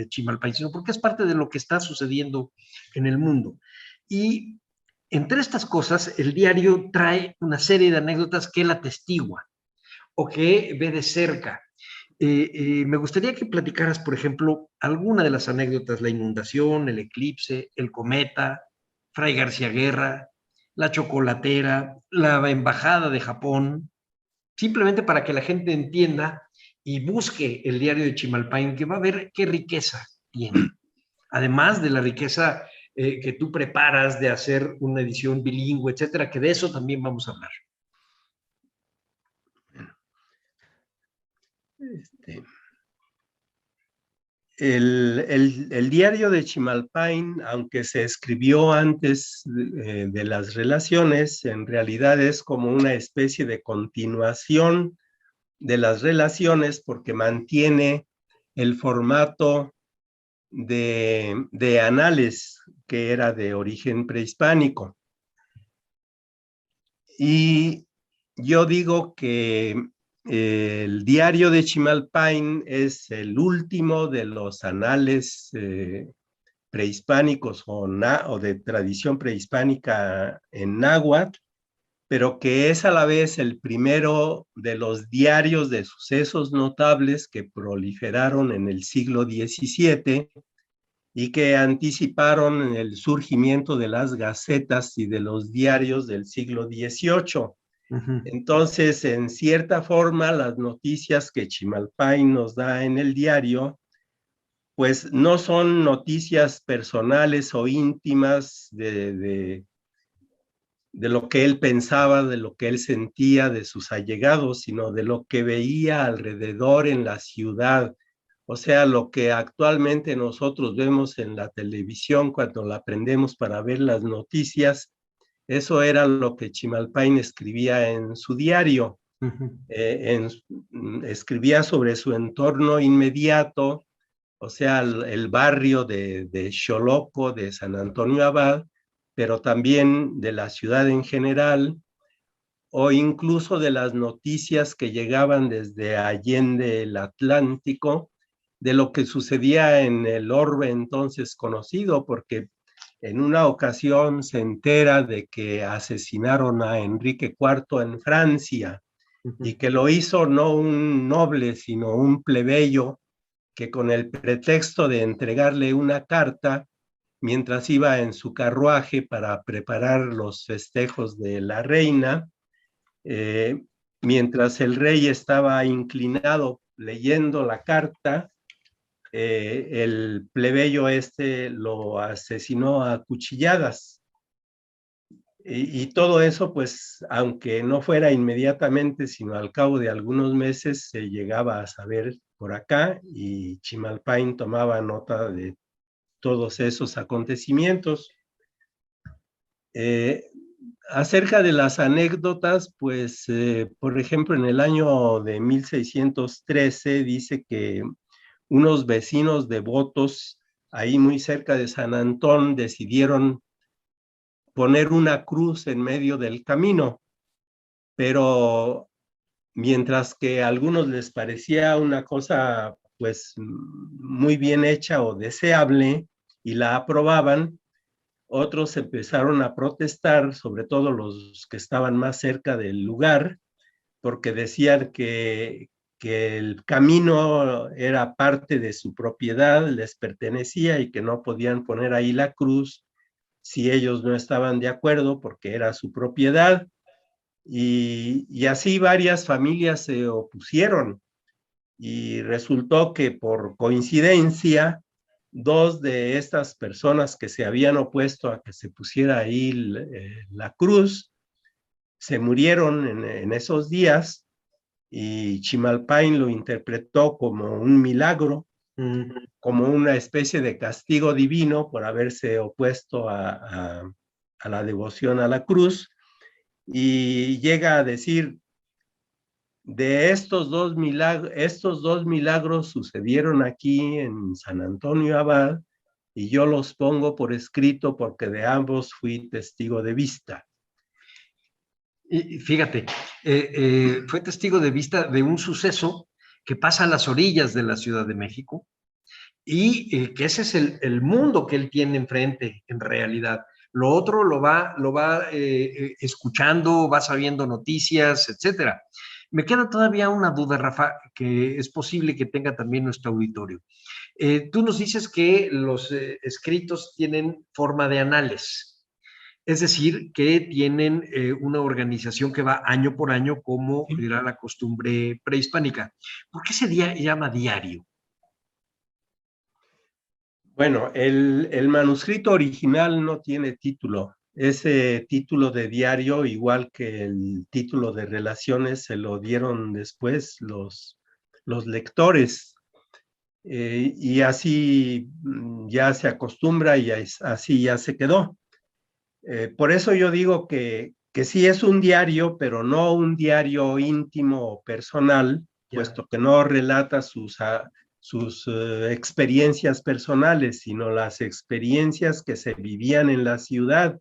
Chimalpain, sino porque es parte de lo que está sucediendo en el mundo. Y entre estas cosas, el diario trae una serie de anécdotas que él atestigua o que ve de cerca. Me gustaría que platicaras, por ejemplo, alguna de las anécdotas: la inundación, el eclipse, el cometa, Fray García Guerra, la chocolatera, la embajada de Japón, simplemente para que la gente entienda y busque el diario de Chimalpain, que va a ver qué riqueza tiene. Además de la riqueza que tú preparas de hacer una edición bilingüe, etcétera, que de eso también vamos a hablar. El diario de Chimalpain, aunque se escribió antes de las relaciones, en realidad es como una especie de continuación de las relaciones, porque mantiene el formato de anales, que era de origen prehispánico. Y yo digo que el diario de Chimalpain es el último de los anales prehispánicos o de tradición prehispánica en náhuatl, pero que es a la vez el primero de los diarios de sucesos notables que proliferaron en el siglo XVII y que anticiparon el surgimiento de las gacetas y de los diarios del siglo XVIII. Entonces, en cierta forma, las noticias que Chimalpain nos da en el diario, pues no son noticias personales o íntimas de lo que él pensaba, de lo que él sentía, de sus allegados, sino de lo que veía alrededor en la ciudad. O sea, lo que actualmente nosotros vemos en la televisión cuando la prendemos para ver las noticias, eso era lo que Chimalpain escribía en su diario. Escribía sobre su entorno inmediato, o sea, el barrio de Xoloco, de San Antonio Abad, pero también de la ciudad en general, o incluso de las noticias que llegaban desde Allende el Atlántico, de lo que sucedía en el orbe entonces conocido, porque en una ocasión se entera de que asesinaron a Enrique IV en Francia, y que lo hizo no un noble, sino un plebeyo, que con el pretexto de entregarle una carta, mientras iba en su carruaje para preparar los festejos de la reina, mientras el rey estaba inclinado leyendo la carta, el plebeyo lo asesinó a cuchilladas. Y todo eso, pues, aunque no fuera inmediatamente, sino al cabo de algunos meses, se llegaba a saber por acá, y Chimalpain tomaba nota de todos esos acontecimientos. Acerca de las anécdotas, pues, por ejemplo, en el año de 1613 dice que unos vecinos devotos ahí muy cerca de San Antón decidieron poner una cruz en medio del camino, pero mientras que a algunos les parecía una cosa pues muy bien hecha o deseable y la aprobaban, otros empezaron a protestar, sobre todo los que estaban más cerca del lugar, porque decían que el camino era parte de su propiedad, les pertenecía y que no podían poner ahí la cruz si ellos no estaban de acuerdo porque era su propiedad. Y así varias familias se opusieron, y resultó que por coincidencia, dos de estas personas que se habían opuesto a que se pusiera ahí la cruz, se murieron en esos días, y Chimalpain lo interpretó como un milagro, como una especie de castigo divino por haberse opuesto a la devoción a la cruz, y llega a decir: de estos dos milagros sucedieron aquí en San Antonio Abad, y yo los pongo por escrito porque de ambos fui testigo de vista. Y fíjate, fue testigo de vista de un suceso que pasa a las orillas de la Ciudad de México, y que ese es el mundo que él tiene enfrente en realidad. Lo otro lo va escuchando, va sabiendo noticias, etcétera. Me queda todavía una duda, Rafa, que es posible que tenga también nuestro auditorio. Tú nos dices que los escritos tienen forma de anales, es decir, que tienen una organización que va año por año, como era la costumbre prehispánica. ¿Por qué se llama diario? Bueno, el manuscrito original no tiene título. Ese título de diario, igual que el título de relaciones, se lo dieron después los lectores. Y así ya se acostumbra, y así ya se quedó. Por eso yo digo que sí es un diario, pero no un diario íntimo o personal, puesto que no relata sus experiencias personales, sino las experiencias que se vivían en la ciudad.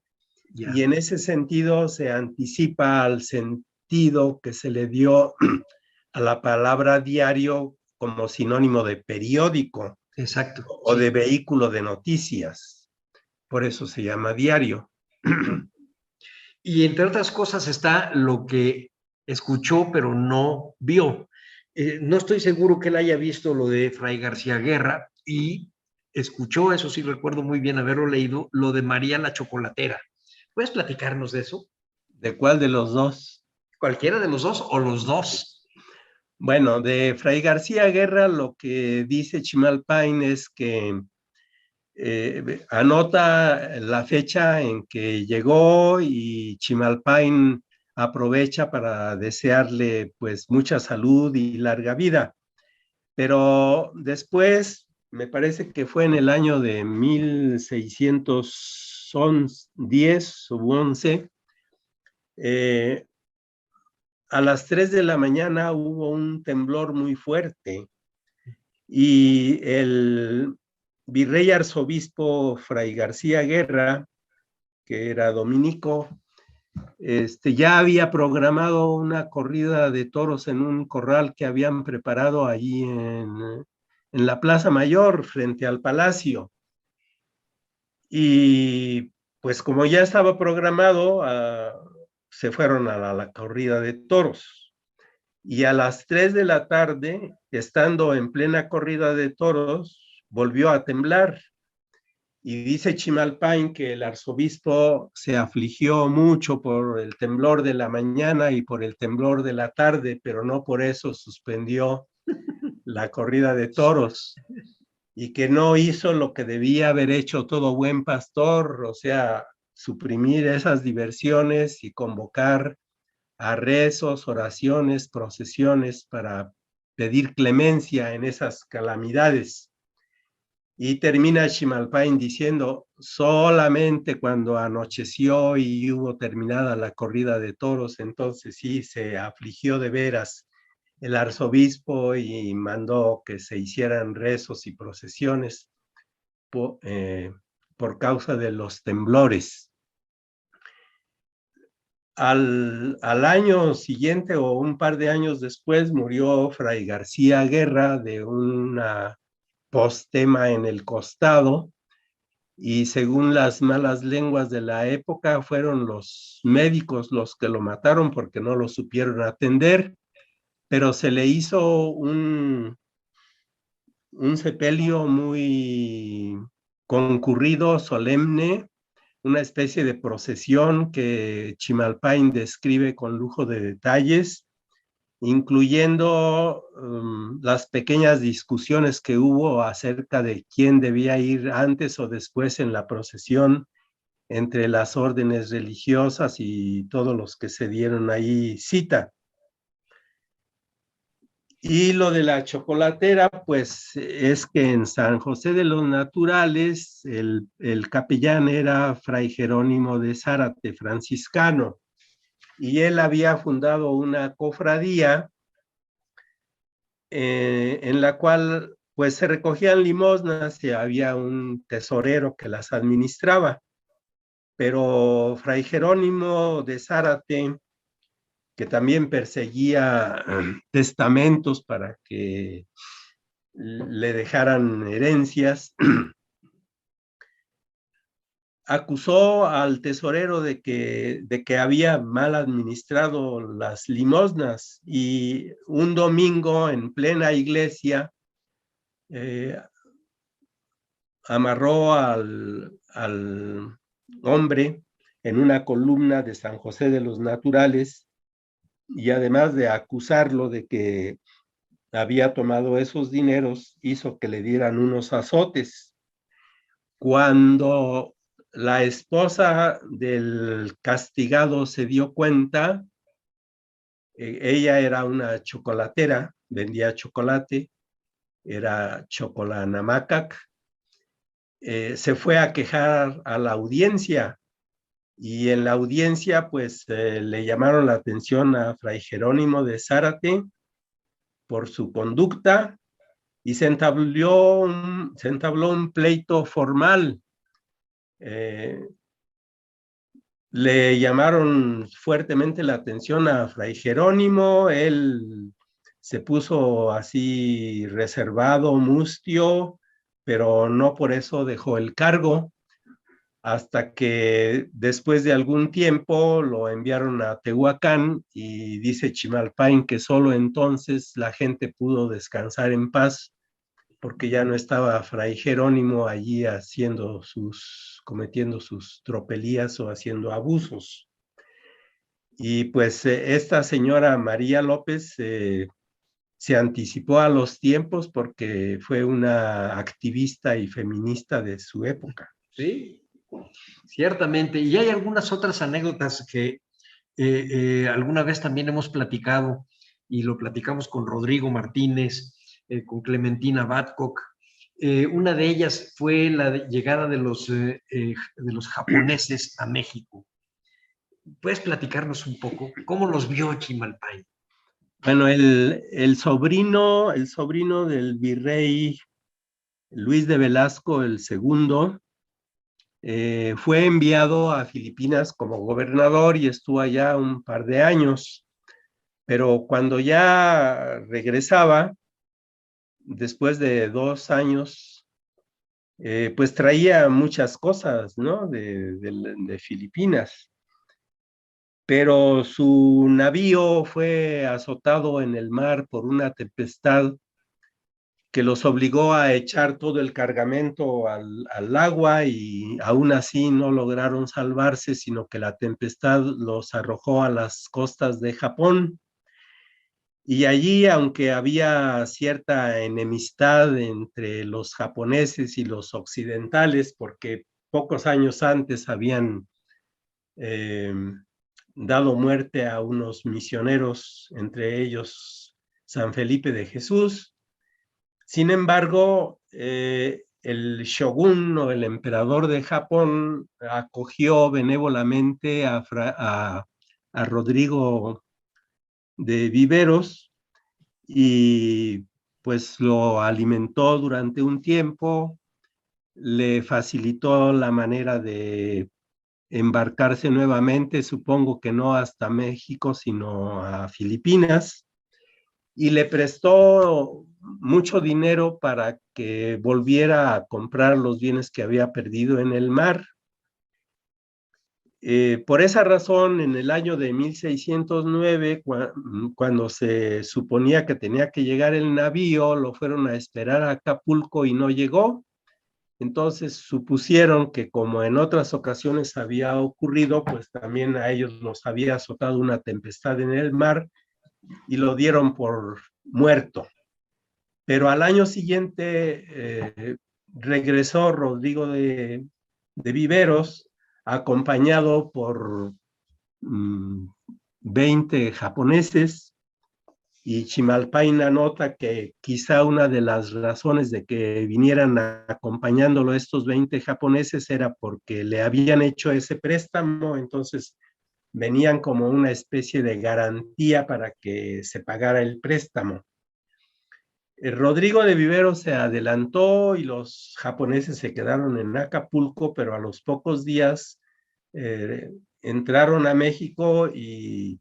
Y en ese sentido se anticipa al sentido que se le dio a la palabra diario como sinónimo de periódico Exacto. o de vehículo de noticias. Por eso se llama diario. Y entre otras cosas está lo que escuchó pero no vio. No estoy seguro que él haya visto lo de Fray García Guerra y escuchó, eso sí recuerdo muy bien haberlo leído, lo de María la Chocolatera. ¿Puedes platicarnos de eso? ¿De cuál de los dos? ¿Cualquiera de los dos o los dos? Bueno, de Fray García Guerra lo que dice Chimalpain es que anota la fecha en que llegó y Chimalpain aprovecha para desearle pues mucha salud y larga vida. Pero después, me parece que fue en el año de 1610 o 11, a las 3 de la mañana hubo un temblor muy fuerte y el virrey arzobispo Fray García Guerra, que era dominico, ya había programado una corrida de toros en un corral que habían preparado allí en la Plaza Mayor, frente al palacio. Y pues como ya estaba programado, se fueron a la corrida de toros. Y a las 3 de la tarde, estando en plena corrida de toros, volvió a temblar. Y dice Chimalpain que el arzobispo se afligió mucho por el temblor de la mañana y por el temblor de la tarde, pero no por eso suspendió la corrida de toros, y que no hizo lo que debía haber hecho todo buen pastor, o sea, suprimir esas diversiones y convocar a rezos, oraciones, procesiones para pedir clemencia en esas calamidades. Y termina Chimalpain diciendo, solamente cuando anocheció y hubo terminada la corrida de toros, entonces sí se afligió de veras el arzobispo y mandó que se hicieran rezos y procesiones por causa de los temblores. Al año siguiente o un par de años después murió Fray García Guerra de una postema en el costado, y según las malas lenguas de la época fueron los médicos los que lo mataron porque no lo supieron atender, pero se le hizo un sepelio muy concurrido, solemne, una especie de procesión que Chimalpain describe con lujo de detalles, incluyendo las pequeñas discusiones que hubo acerca de quién debía ir antes o después en la procesión entre las órdenes religiosas y todos los que se dieron ahí cita. Y lo de la chocolatera, pues es que en San José de los Naturales el capellán era Fray Jerónimo de Zárate, franciscano, y él había fundado una cofradía en la cual pues se recogían limosnas y había un tesorero que las administraba. Pero Fray Jerónimo de Zárate, que también perseguía testamentos para que le dejaran herencias, acusó al tesorero de que había mal administrado las limosnas, y un domingo en plena iglesia amarró al hombre en una columna de San José de los Naturales, y además de acusarlo de que había tomado esos dineros, hizo que le dieran unos azotes. Cuando la esposa del castigado se dio cuenta, ella era una chocolatera, vendía chocolate, era Chocolanamacac, se fue a quejar a la audiencia, y en la audiencia pues le llamaron la atención a Fray Jerónimo de Zárate por su conducta, y se entabló un pleito formal. Le llamaron fuertemente la atención a Fray Jerónimo, él se puso así reservado, mustio, pero no por eso dejó el cargo, hasta que después de algún tiempo lo enviaron a Tehuacán, y dice Chimalpain que solo entonces la gente pudo descansar en paz, porque ya no estaba Fray Jerónimo allí cometiendo sus tropelías o haciendo abusos. Y pues esta señora María López se anticipó a los tiempos porque fue una activista y feminista de su época. Sí, ciertamente. Y hay algunas otras anécdotas que alguna vez también hemos platicado, y lo platicamos con Rodrigo Martínez, con Clementina Babcock. Una de ellas fue la llegada de los japoneses a México. ¿Puedes platicarnos un poco cómo los vio Chimalpain? Bueno, el sobrino del virrey Luis de Velasco el segundo fue enviado a Filipinas como gobernador y estuvo allá un par de años, pero cuando ya regresaba, después de 2 años, pues traía muchas cosas, ¿no? de Filipinas. Pero su navío fue azotado en el mar por una tempestad que los obligó a echar todo el cargamento al agua, y aún así no lograron salvarse, sino que la tempestad los arrojó a las costas de Japón. Y allí, aunque había cierta enemistad entre los japoneses y los occidentales, porque pocos años antes habían dado muerte a unos misioneros, entre ellos San Felipe de Jesús. Sin embargo, el shogun o el emperador de Japón acogió benévolamente a Rodrigo de Viveros y pues lo alimentó durante un tiempo, le facilitó la manera de embarcarse nuevamente, supongo que no hasta México, sino a Filipinas, y le prestó mucho dinero para que volviera a comprar los bienes que había perdido en el mar. Por esa razón, en el año de 1609, cuando se suponía que tenía que llegar el navío, lo fueron a esperar a Acapulco y no llegó. Entonces supusieron que, como en otras ocasiones había ocurrido, pues también a ellos los había azotado una tempestad en el mar y lo dieron por muerto. Pero al año siguiente regresó Rodrigo de Viveros, acompañado por 20 japoneses, y Chimalpain anota que quizá una de las razones de que vinieran acompañándolo estos 20 japoneses era porque le habían hecho ese préstamo, entonces venían como una especie de garantía para que se pagara el préstamo. Rodrigo de Viveros se adelantó y los japoneses se quedaron en Acapulco, pero a los pocos días entraron a México y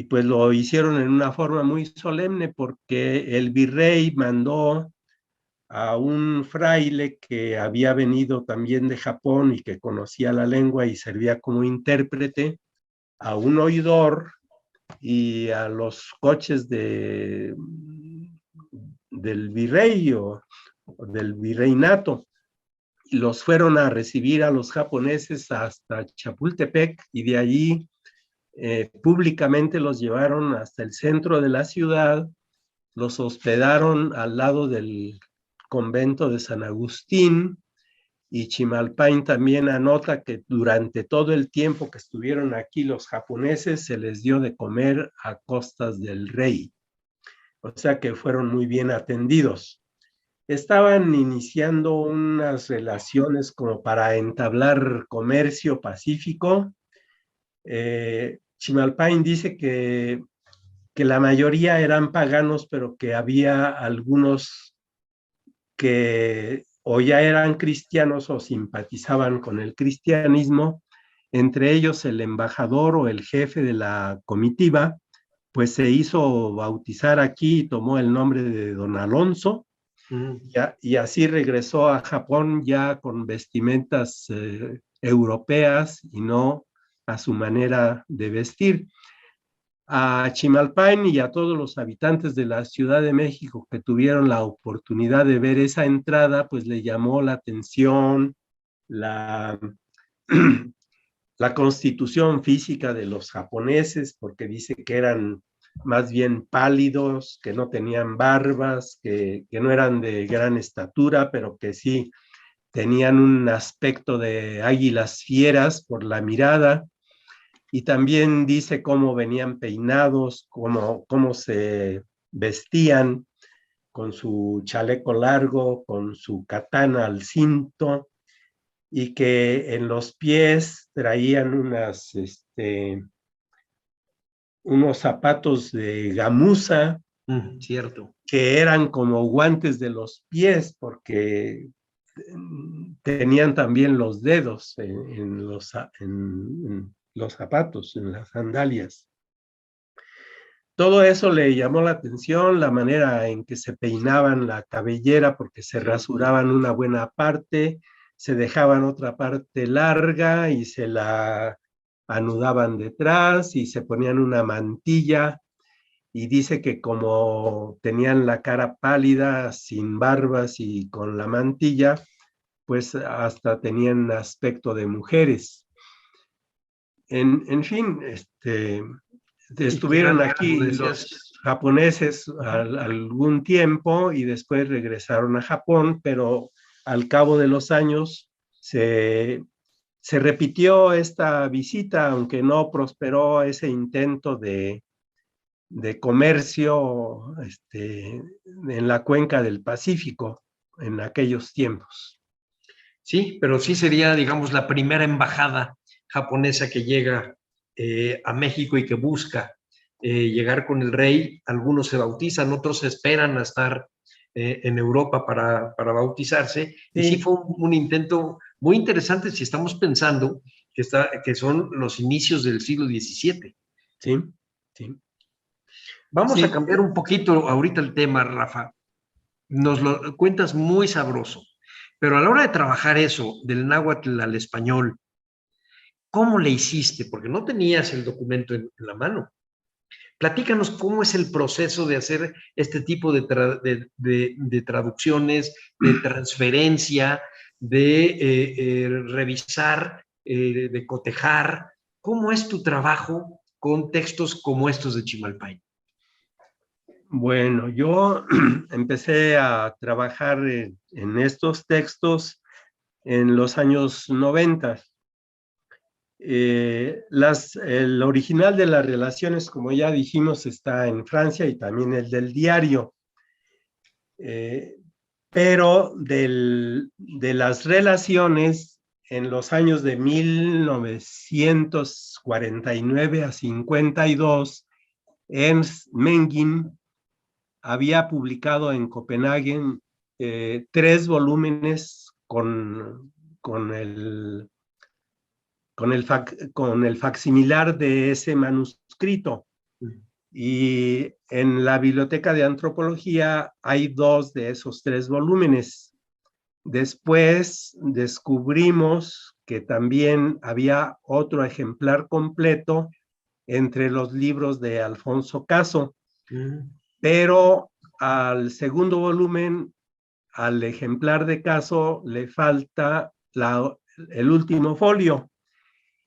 pues lo hicieron en una forma muy solemne, porque el virrey mandó a un fraile que había venido también de Japón y que conocía la lengua y servía como intérprete, a un oidor y a los coches del virrey o del virreinato. Los fueron a recibir a los japoneses hasta Chapultepec, y de allí públicamente los llevaron hasta el centro de la ciudad, los hospedaron al lado del convento de San Agustín, y Chimalpain también anota que durante todo el tiempo que estuvieron aquí los japoneses se les dio de comer a costas del rey. O sea que fueron muy bien atendidos. Estaban iniciando unas relaciones como para entablar comercio pacífico. Chimalpain dice que la mayoría eran paganos, pero que había algunos que o ya eran cristianos o simpatizaban con el cristianismo, entre ellos el embajador o el jefe de la comitiva, pues se hizo bautizar aquí y tomó el nombre de Don Alonso. Y así regresó a Japón ya con vestimentas europeas y no a su manera de vestir. A Chimalpain y a todos los habitantes de la Ciudad de México que tuvieron la oportunidad de ver esa entrada, pues le llamó la atención la constitución física de los japoneses, porque dice que eran más bien pálidos, que no tenían barbas, que no eran de gran estatura, pero que sí tenían un aspecto de águilas fieras por la mirada. Y también dice cómo venían peinados, cómo se vestían, con su chaleco largo, con su katana al cinto, y que en los pies traían unos zapatos de gamuza, cierto, que eran como guantes de los pies, porque tenían también los dedos en los zapatos, en las sandalias. Todo eso le llamó la atención, la manera en que se peinaban la cabellera, porque se rasuraban una buena parte, se dejaban otra parte larga y se la anudaban detrás y se ponían una mantilla, y dice que como tenían la cara pálida, sin barbas y con la mantilla, pues hasta tenían aspecto de mujeres. En fin, estuvieron aquí los japoneses algún tiempo y después regresaron a Japón, pero al cabo de los años se repitió esta visita, aunque no prosperó ese intento de comercio en la cuenca del Pacífico en aquellos tiempos. Sí, pero sí sería, digamos, la primera embajada japonesa que llega a México y que busca llegar con el rey. Algunos se bautizan, otros esperan a estar en Europa para bautizarse. Sí. Y sí fue un intento muy interesante si estamos pensando que son los inicios del siglo XVII. Sí, sí. Vamos a cambiar un poquito ahorita el tema, Rafa. Nos lo cuentas muy sabroso, pero a la hora de trabajar eso, del náhuatl al español, ¿cómo le hiciste? Porque no tenías el documento en la mano. Platícanos cómo es el proceso de hacer este tipo de traducciones, de transferencia, de revisar, de cotejar. ¿Cómo es tu trabajo con textos como estos de Chimalpain? Bueno, yo empecé a trabajar en estos textos en los años 90. El original de las relaciones, como ya dijimos, está en Francia y también el del diario. Pero de las relaciones en los años de 1949 a 52, Ernst Mengin había publicado en Copenhague 3 volúmenes con el facsimilar de ese manuscrito. Y en la Biblioteca de Antropología hay 2 de esos 3 volúmenes. Después descubrimos que también había otro ejemplar completo entre los libros de Alfonso Caso. Pero al segundo volumen, al ejemplar de Caso, le falta el último folio.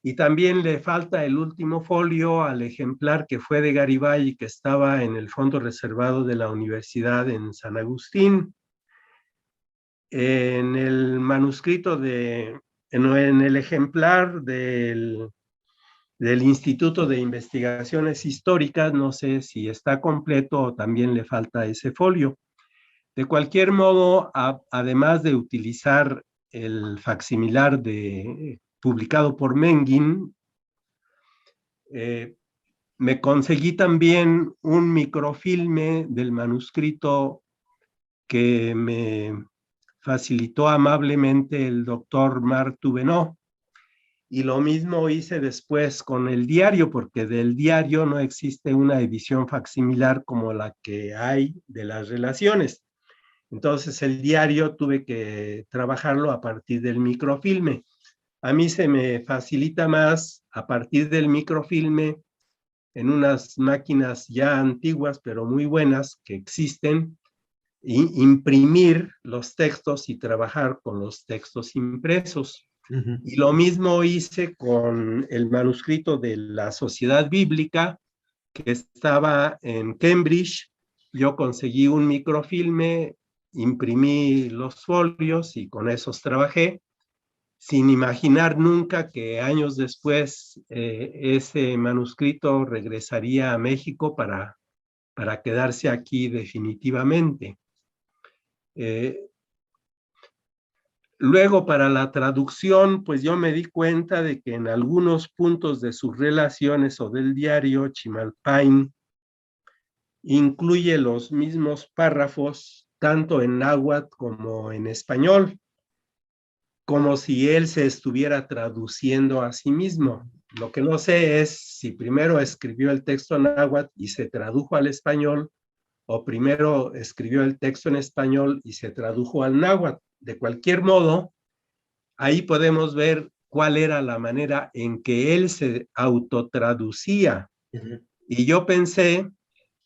Y también le falta el último folio al ejemplar que fue de Garibay y que estaba en el fondo reservado de la Universidad en San Agustín. En el manuscrito en el ejemplar del Instituto de Investigaciones Históricas, no sé si está completo o también le falta ese folio. De cualquier modo, además de utilizar el facsimilar publicado por Mengin, me conseguí también un microfilme del manuscrito que me facilitó amablemente el doctor Marc Touvenot, Y lo mismo hice después con el diario, porque del diario no existe una edición facsimilar como la que hay de las relaciones. Entonces el diario tuve que trabajarlo a partir del microfilme. A mí se me facilita más a partir del microfilme en unas máquinas ya antiguas, pero muy buenas, que existen, imprimir los textos y trabajar con los textos impresos. Y lo mismo hice con el manuscrito de la Sociedad Bíblica, que estaba en Cambridge. Yo conseguí un microfilme, imprimí los folios y con esos trabajé, sin imaginar nunca que años después ese manuscrito regresaría a México para quedarse aquí definitivamente. Luego, para la traducción, pues yo me di cuenta de que en algunos puntos de sus relaciones o del diario, Chimalpain incluye los mismos párrafos tanto en náhuatl como en español, como si él se estuviera traduciendo a sí mismo. Lo que no sé es si primero escribió el texto en náhuatl y se tradujo al español, o primero escribió el texto en español y se tradujo al náhuatl. De cualquier modo, ahí podemos ver cuál era la manera en que él se autotraducía. Y yo pensé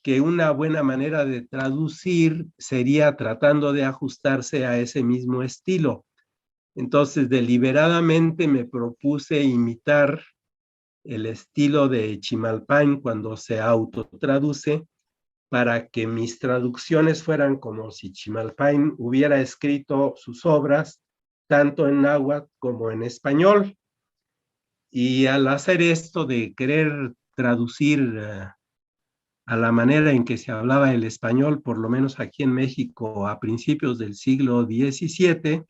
que una buena manera de traducir sería tratando de ajustarse a ese mismo estilo. Entonces, deliberadamente me propuse imitar el estilo de Chimalpain cuando se autotraduce, para que mis traducciones fueran como si Chimalpain hubiera escrito sus obras tanto en náhuatl como en español. Y al hacer esto de querer traducir a la manera en que se hablaba el español, por lo menos aquí en México a principios del siglo XVII,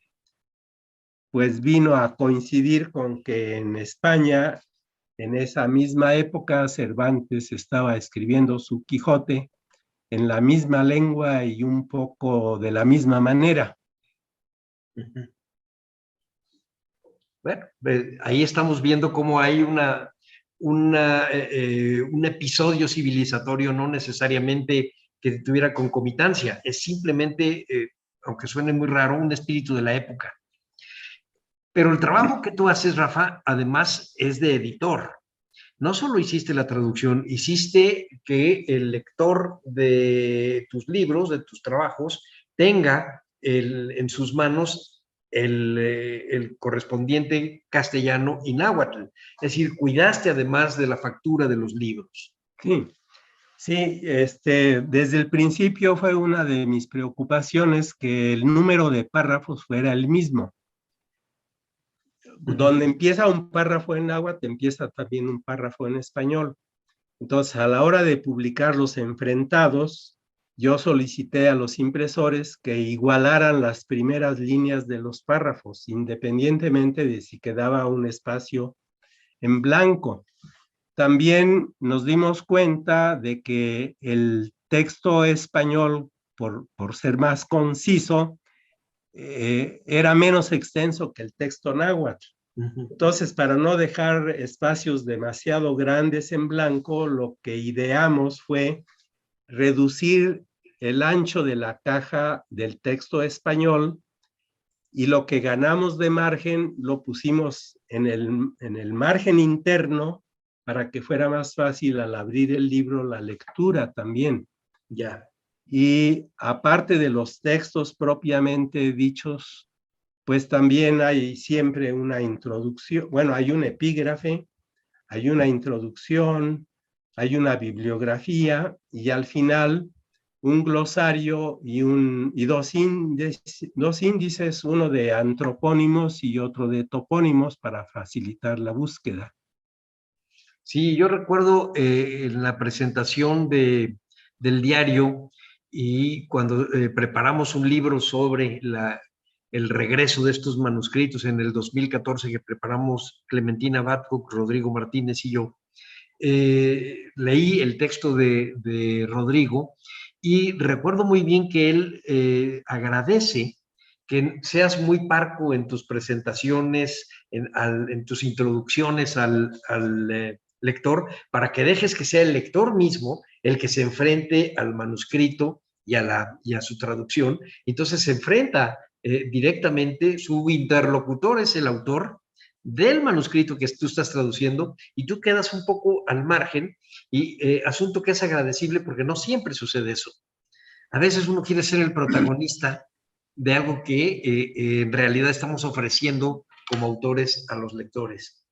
pues vino a coincidir con que en España, en esa misma época, Cervantes estaba escribiendo su Quijote en la misma lengua y un poco de la misma manera. Bueno, ahí estamos viendo cómo hay un episodio civilizatorio, no necesariamente que tuviera concomitancia, es simplemente, aunque suene muy raro, un espíritu de la época. Pero el trabajo que tú haces, Rafa, además es de editor. No solo hiciste la traducción, hiciste que el lector de tus libros, de tus trabajos, tenga en sus manos el correspondiente castellano y náhuatl. Es decir, cuidaste además de la factura de los libros. Sí, sí, desde el principio fue una de mis preocupaciones que el número de párrafos fuera el mismo. Donde empieza un párrafo en náhuatl, empieza también un párrafo en español. Entonces, a la hora de publicarlos enfrentados, yo solicité a los impresores que igualaran las primeras líneas de los párrafos, independientemente de si quedaba un espacio en blanco. También nos dimos cuenta de que el texto español, por ser más conciso, era menos extenso que el texto náhuatl. Entonces, para no dejar espacios demasiado grandes en blanco, lo que ideamos fue reducir el ancho de la caja del texto español, y lo que ganamos de margen lo pusimos en el margen interno para que fuera más fácil al abrir el libro la lectura también. Ya. Y aparte de los textos propiamente dichos, pues también hay siempre una introducción, bueno, hay un epígrafe, hay una introducción, hay una bibliografía y al final un glosario y dos índices, uno de antropónimos y otro de topónimos para facilitar la búsqueda. Sí, yo recuerdo en la presentación del diario y cuando preparamos un libro sobre el regreso de estos manuscritos en el 2014 que preparamos Clementina Babcock, Rodrigo Martínez y yo, leí el texto de Rodrigo y recuerdo muy bien que él agradece que seas muy parco en tus presentaciones, en tus introducciones al lector, para que dejes que sea el lector mismo el que se enfrente al manuscrito y a su traducción. Entonces se enfrenta directamente, su interlocutor es el autor del manuscrito que tú estás traduciendo, y tú quedas un poco al margen, y asunto que es agradecible porque no siempre sucede eso. A veces uno quiere ser el protagonista de algo que en realidad estamos ofreciendo como autores a los lectores.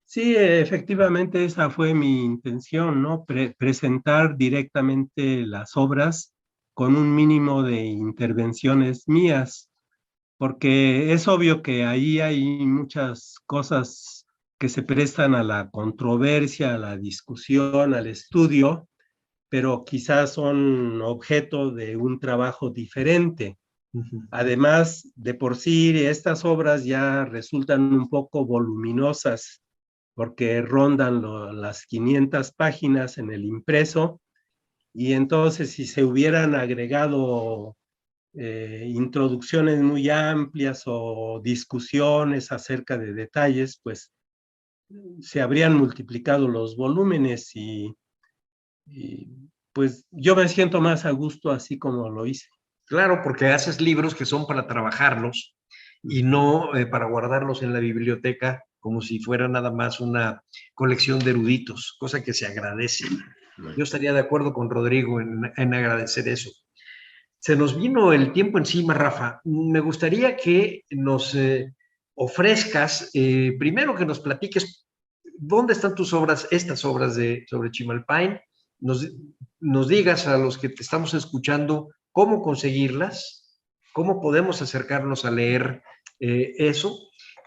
Sí, efectivamente esa fue mi intención, ¿no? Presentar directamente las obras con un mínimo de intervenciones mías, porque es obvio que ahí hay muchas cosas que se prestan a la controversia, a la discusión, al estudio, pero quizás son objeto de un trabajo diferente. Además, de por sí, estas obras ya resultan un poco voluminosas, porque rondan las 500 páginas en el impreso, y entonces si se hubieran agregado introducciones muy amplias o discusiones acerca de detalles, pues se habrían multiplicado los volúmenes, y pues yo me siento más a gusto así como lo hice. Claro, porque haces libros que son para trabajarlos y no para guardarlos en la biblioteca como si fuera nada más una colección de eruditos, cosa que se agradece. Yo estaría de acuerdo con Rodrigo en agradecer eso. Se nos vino el tiempo encima, Rafa. Me gustaría que nos ofrezcas, primero que nos platiques dónde están tus obras, estas obras sobre Chimalpain, nos digas a los que te estamos escuchando cómo conseguirlas, cómo podemos acercarnos a leer eso,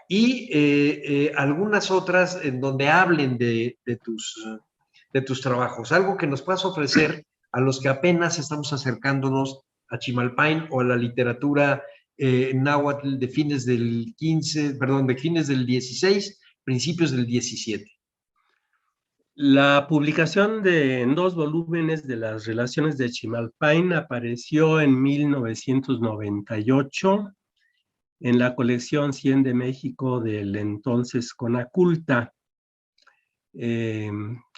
y algunas otras en donde hablen de tus trabajos, algo que nos puedas ofrecer a los que apenas estamos acercándonos a Chimalpain o a la literatura náhuatl de fines del 15, perdón, de fines del 16, principios del 17. La publicación en 2 volúmenes de las relaciones de Chimalpain apareció en 1998 en la colección 100 de México del entonces Conaculta.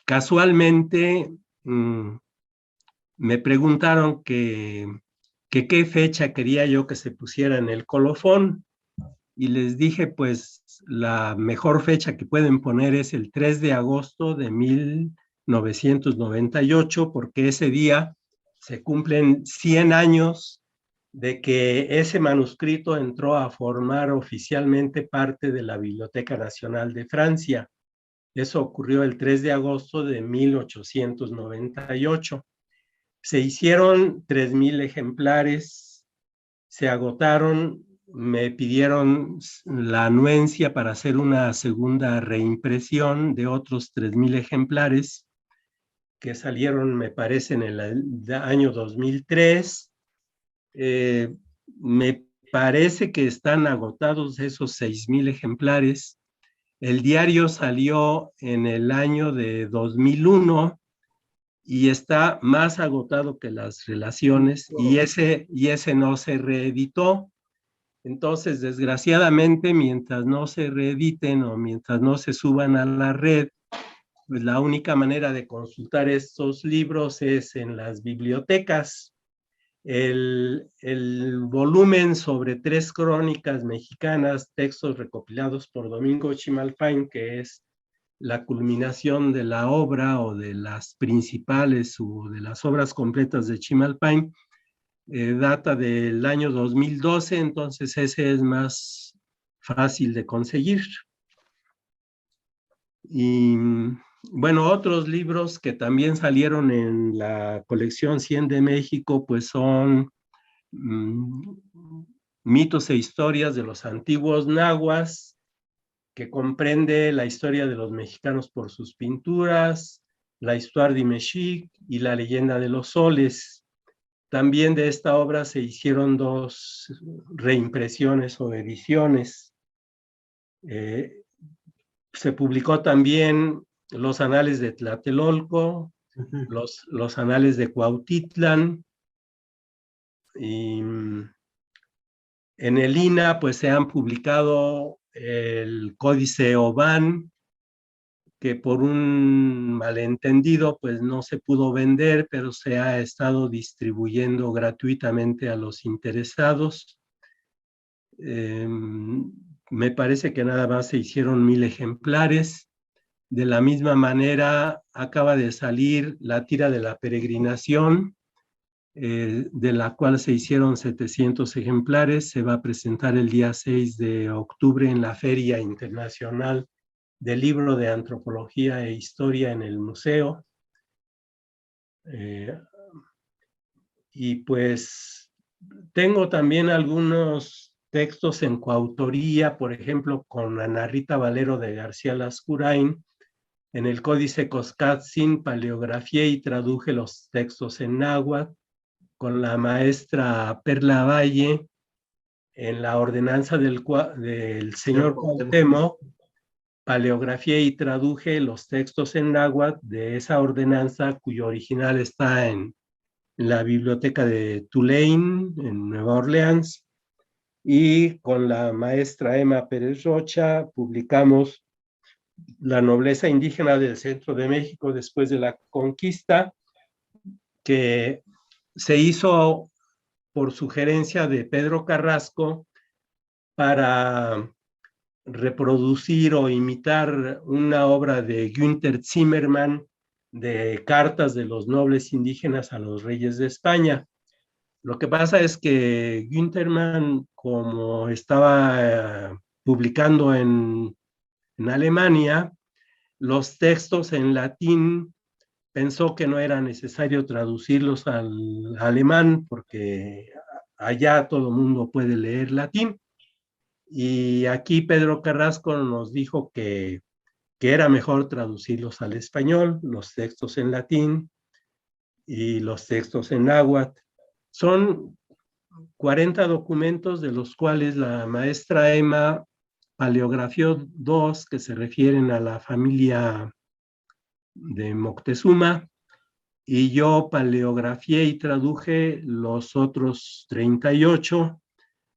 Casualmente me preguntaron que qué fecha quería yo que se pusiera en el colofón, y les dije, pues la mejor fecha que pueden poner es el 3 de agosto de 1998, porque ese día se cumplen 100 años de que ese manuscrito entró a formar oficialmente parte de la Biblioteca Nacional de Francia. Eso ocurrió el 3 de agosto de 1898. Se hicieron 3,000 ejemplares, se agotaron, me pidieron la anuencia para hacer una segunda reimpresión de otros 3,000 ejemplares que salieron, me parece, en el año 2003. Me parece que están agotados esos 6,000 ejemplares. El diario salió en el año de 2001 y está más agotado que las relaciones, y ese no se reeditó. Entonces, desgraciadamente, mientras no se reediten o mientras no se suban a la red, pues la única manera de consultar estos libros es en las bibliotecas. El volumen sobre 3 crónicas mexicanas, textos recopilados por Domingo Chimalpain, que es la culminación de la obra o de las principales o de las obras completas de Chimalpain, data del año 2012, entonces ese es más fácil de conseguir. Y bueno, otros libros que también salieron en la colección 100 de México, pues son Mitos e historias de los antiguos nahuas, que comprende la historia de los mexicanos por sus pinturas, la Histoire du Mexique y la leyenda de los soles. También de esta obra se hicieron 2 reimpresiones o ediciones. Se publicó también los Anales de Tlatelolco, los Anales de Cuautitlán, y En el INA pues se han publicado el Códice Oban, que por un malentendido pues no se pudo vender, pero se ha estado distribuyendo gratuitamente a los interesados. Me parece que nada más se hicieron 1000 ejemplares. De la misma manera, acaba de salir la tira de la peregrinación, de la cual se hicieron 700 ejemplares. Se va a presentar el día 6 de octubre en la Feria Internacional del Libro de Antropología e Historia en el Museo. Y pues tengo también algunos textos en coautoría, por ejemplo, con Ana Rita Valero de García Lascurain. En el Códice Coscatzin paleografié y traduje los textos en náhuatl. Con la maestra Perla Valle, en la ordenanza del señor Cuauhtémoc, paleografié y traduje los textos en náhuatl de esa ordenanza, cuyo original está en la biblioteca de Tulane, en Nueva Orleans. Y con la maestra Emma Pérez Rocha publicamos La nobleza indígena del centro de México después de la conquista, que se hizo por sugerencia de Pedro Carrasco para reproducir o imitar una obra de Günther Zimmermann de cartas de los nobles indígenas a los reyes de España. Lo que pasa es que Günthermann, como estaba publicando en Alemania, los textos en latín, pensó que no era necesario traducirlos al alemán porque allá todo el mundo puede leer latín. Y aquí Pedro Carrasco nos dijo que era mejor traducirlos al español, los textos en latín y los textos en náhuatl. Son 40 documentos, de los cuales la maestra Emma paleografió 2 que se refieren a la familia de Moctezuma, y yo paleografié y traduje los otros 38.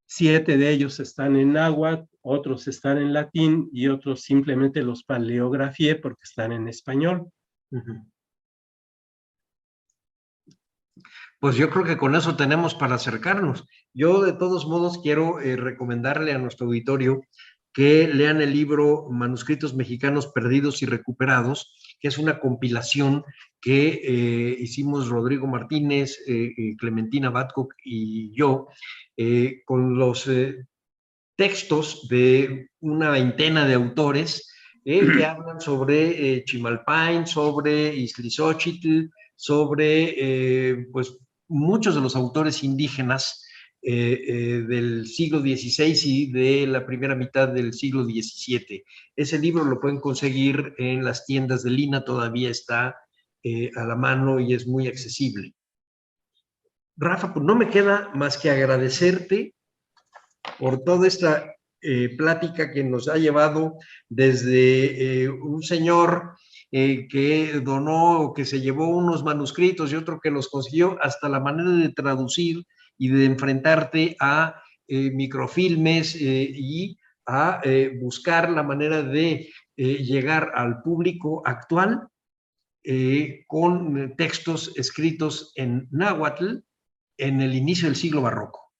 7 de ellos están en náhuatl, otros están en latín y otros simplemente los paleografié porque están en español. Pues yo creo que con eso tenemos para acercarnos. Yo de todos modos quiero recomendarle a nuestro auditorio que lean el libro Manuscritos Mexicanos Perdidos y Recuperados, que es una compilación que hicimos Rodrigo Martínez, Clementina Badcock y yo, con los textos de una veintena de autores que hablan sobre Chimalpain, sobre Iztlizóchitl, sobre pues muchos de los autores indígenas del siglo XVI y de la primera mitad del siglo XVII. Ese libro lo pueden conseguir en las tiendas de Lina, todavía está a la mano y es muy accesible. Rafa, pues no me queda más que agradecerte por toda esta plática que nos ha llevado desde un señor que donó o que se llevó unos manuscritos y otro que los consiguió, hasta la manera de traducir y de enfrentarte a microfilmes y a buscar la manera de llegar al público actual con textos escritos en náhuatl en el inicio del siglo barroco.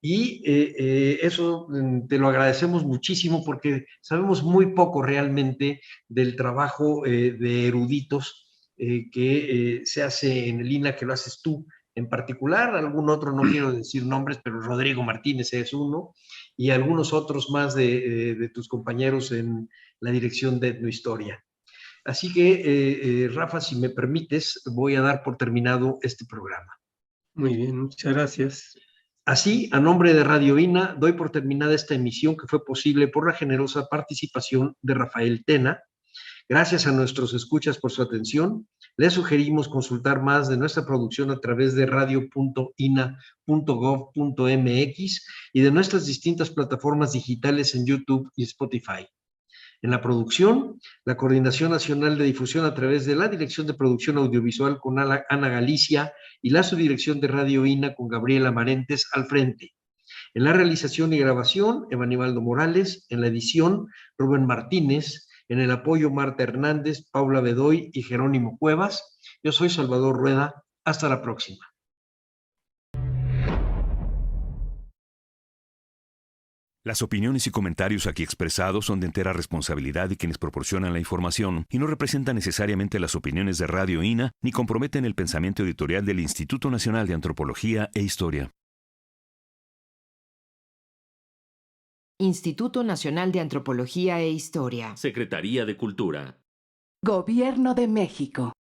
Y eso te lo agradecemos muchísimo porque sabemos muy poco realmente del trabajo de eruditos que se hace en el INA, que lo haces tú en particular, algún otro, no quiero decir nombres, pero Rodrigo Martínez es uno, y algunos otros más de tus compañeros en la dirección de Etnohistoria. Así que, Rafa, si me permites, voy a dar por terminado este programa. Muy bien, muchas gracias. Así, a nombre de Radio INA, doy por terminada esta emisión que fue posible por la generosa participación de Rafael Tena. Gracias a nuestros escuchas por su atención. Les sugerimos consultar más de nuestra producción a través de radio.ina.gov.mx y de nuestras distintas plataformas digitales en YouTube y Spotify. En la producción, la Coordinación Nacional de Difusión a través de la Dirección de Producción Audiovisual con Ana Galicia y la Subdirección de Radio INA con Gabriela Marentes al frente. En la realización y grabación, Evanibaldo Morales. En la edición, Rubén Martínez. En el apoyo, Marta Hernández, Paula Bedoy y Jerónimo Cuevas. Yo soy Salvador Rueda. Hasta la próxima. Las opiniones y comentarios aquí expresados son de entera responsabilidad de quienes proporcionan la información y no representan necesariamente las opiniones de Radio INA ni comprometen el pensamiento editorial del Instituto Nacional de Antropología e Historia. Instituto Nacional de Antropología e Historia. Secretaría de Cultura. Gobierno de México.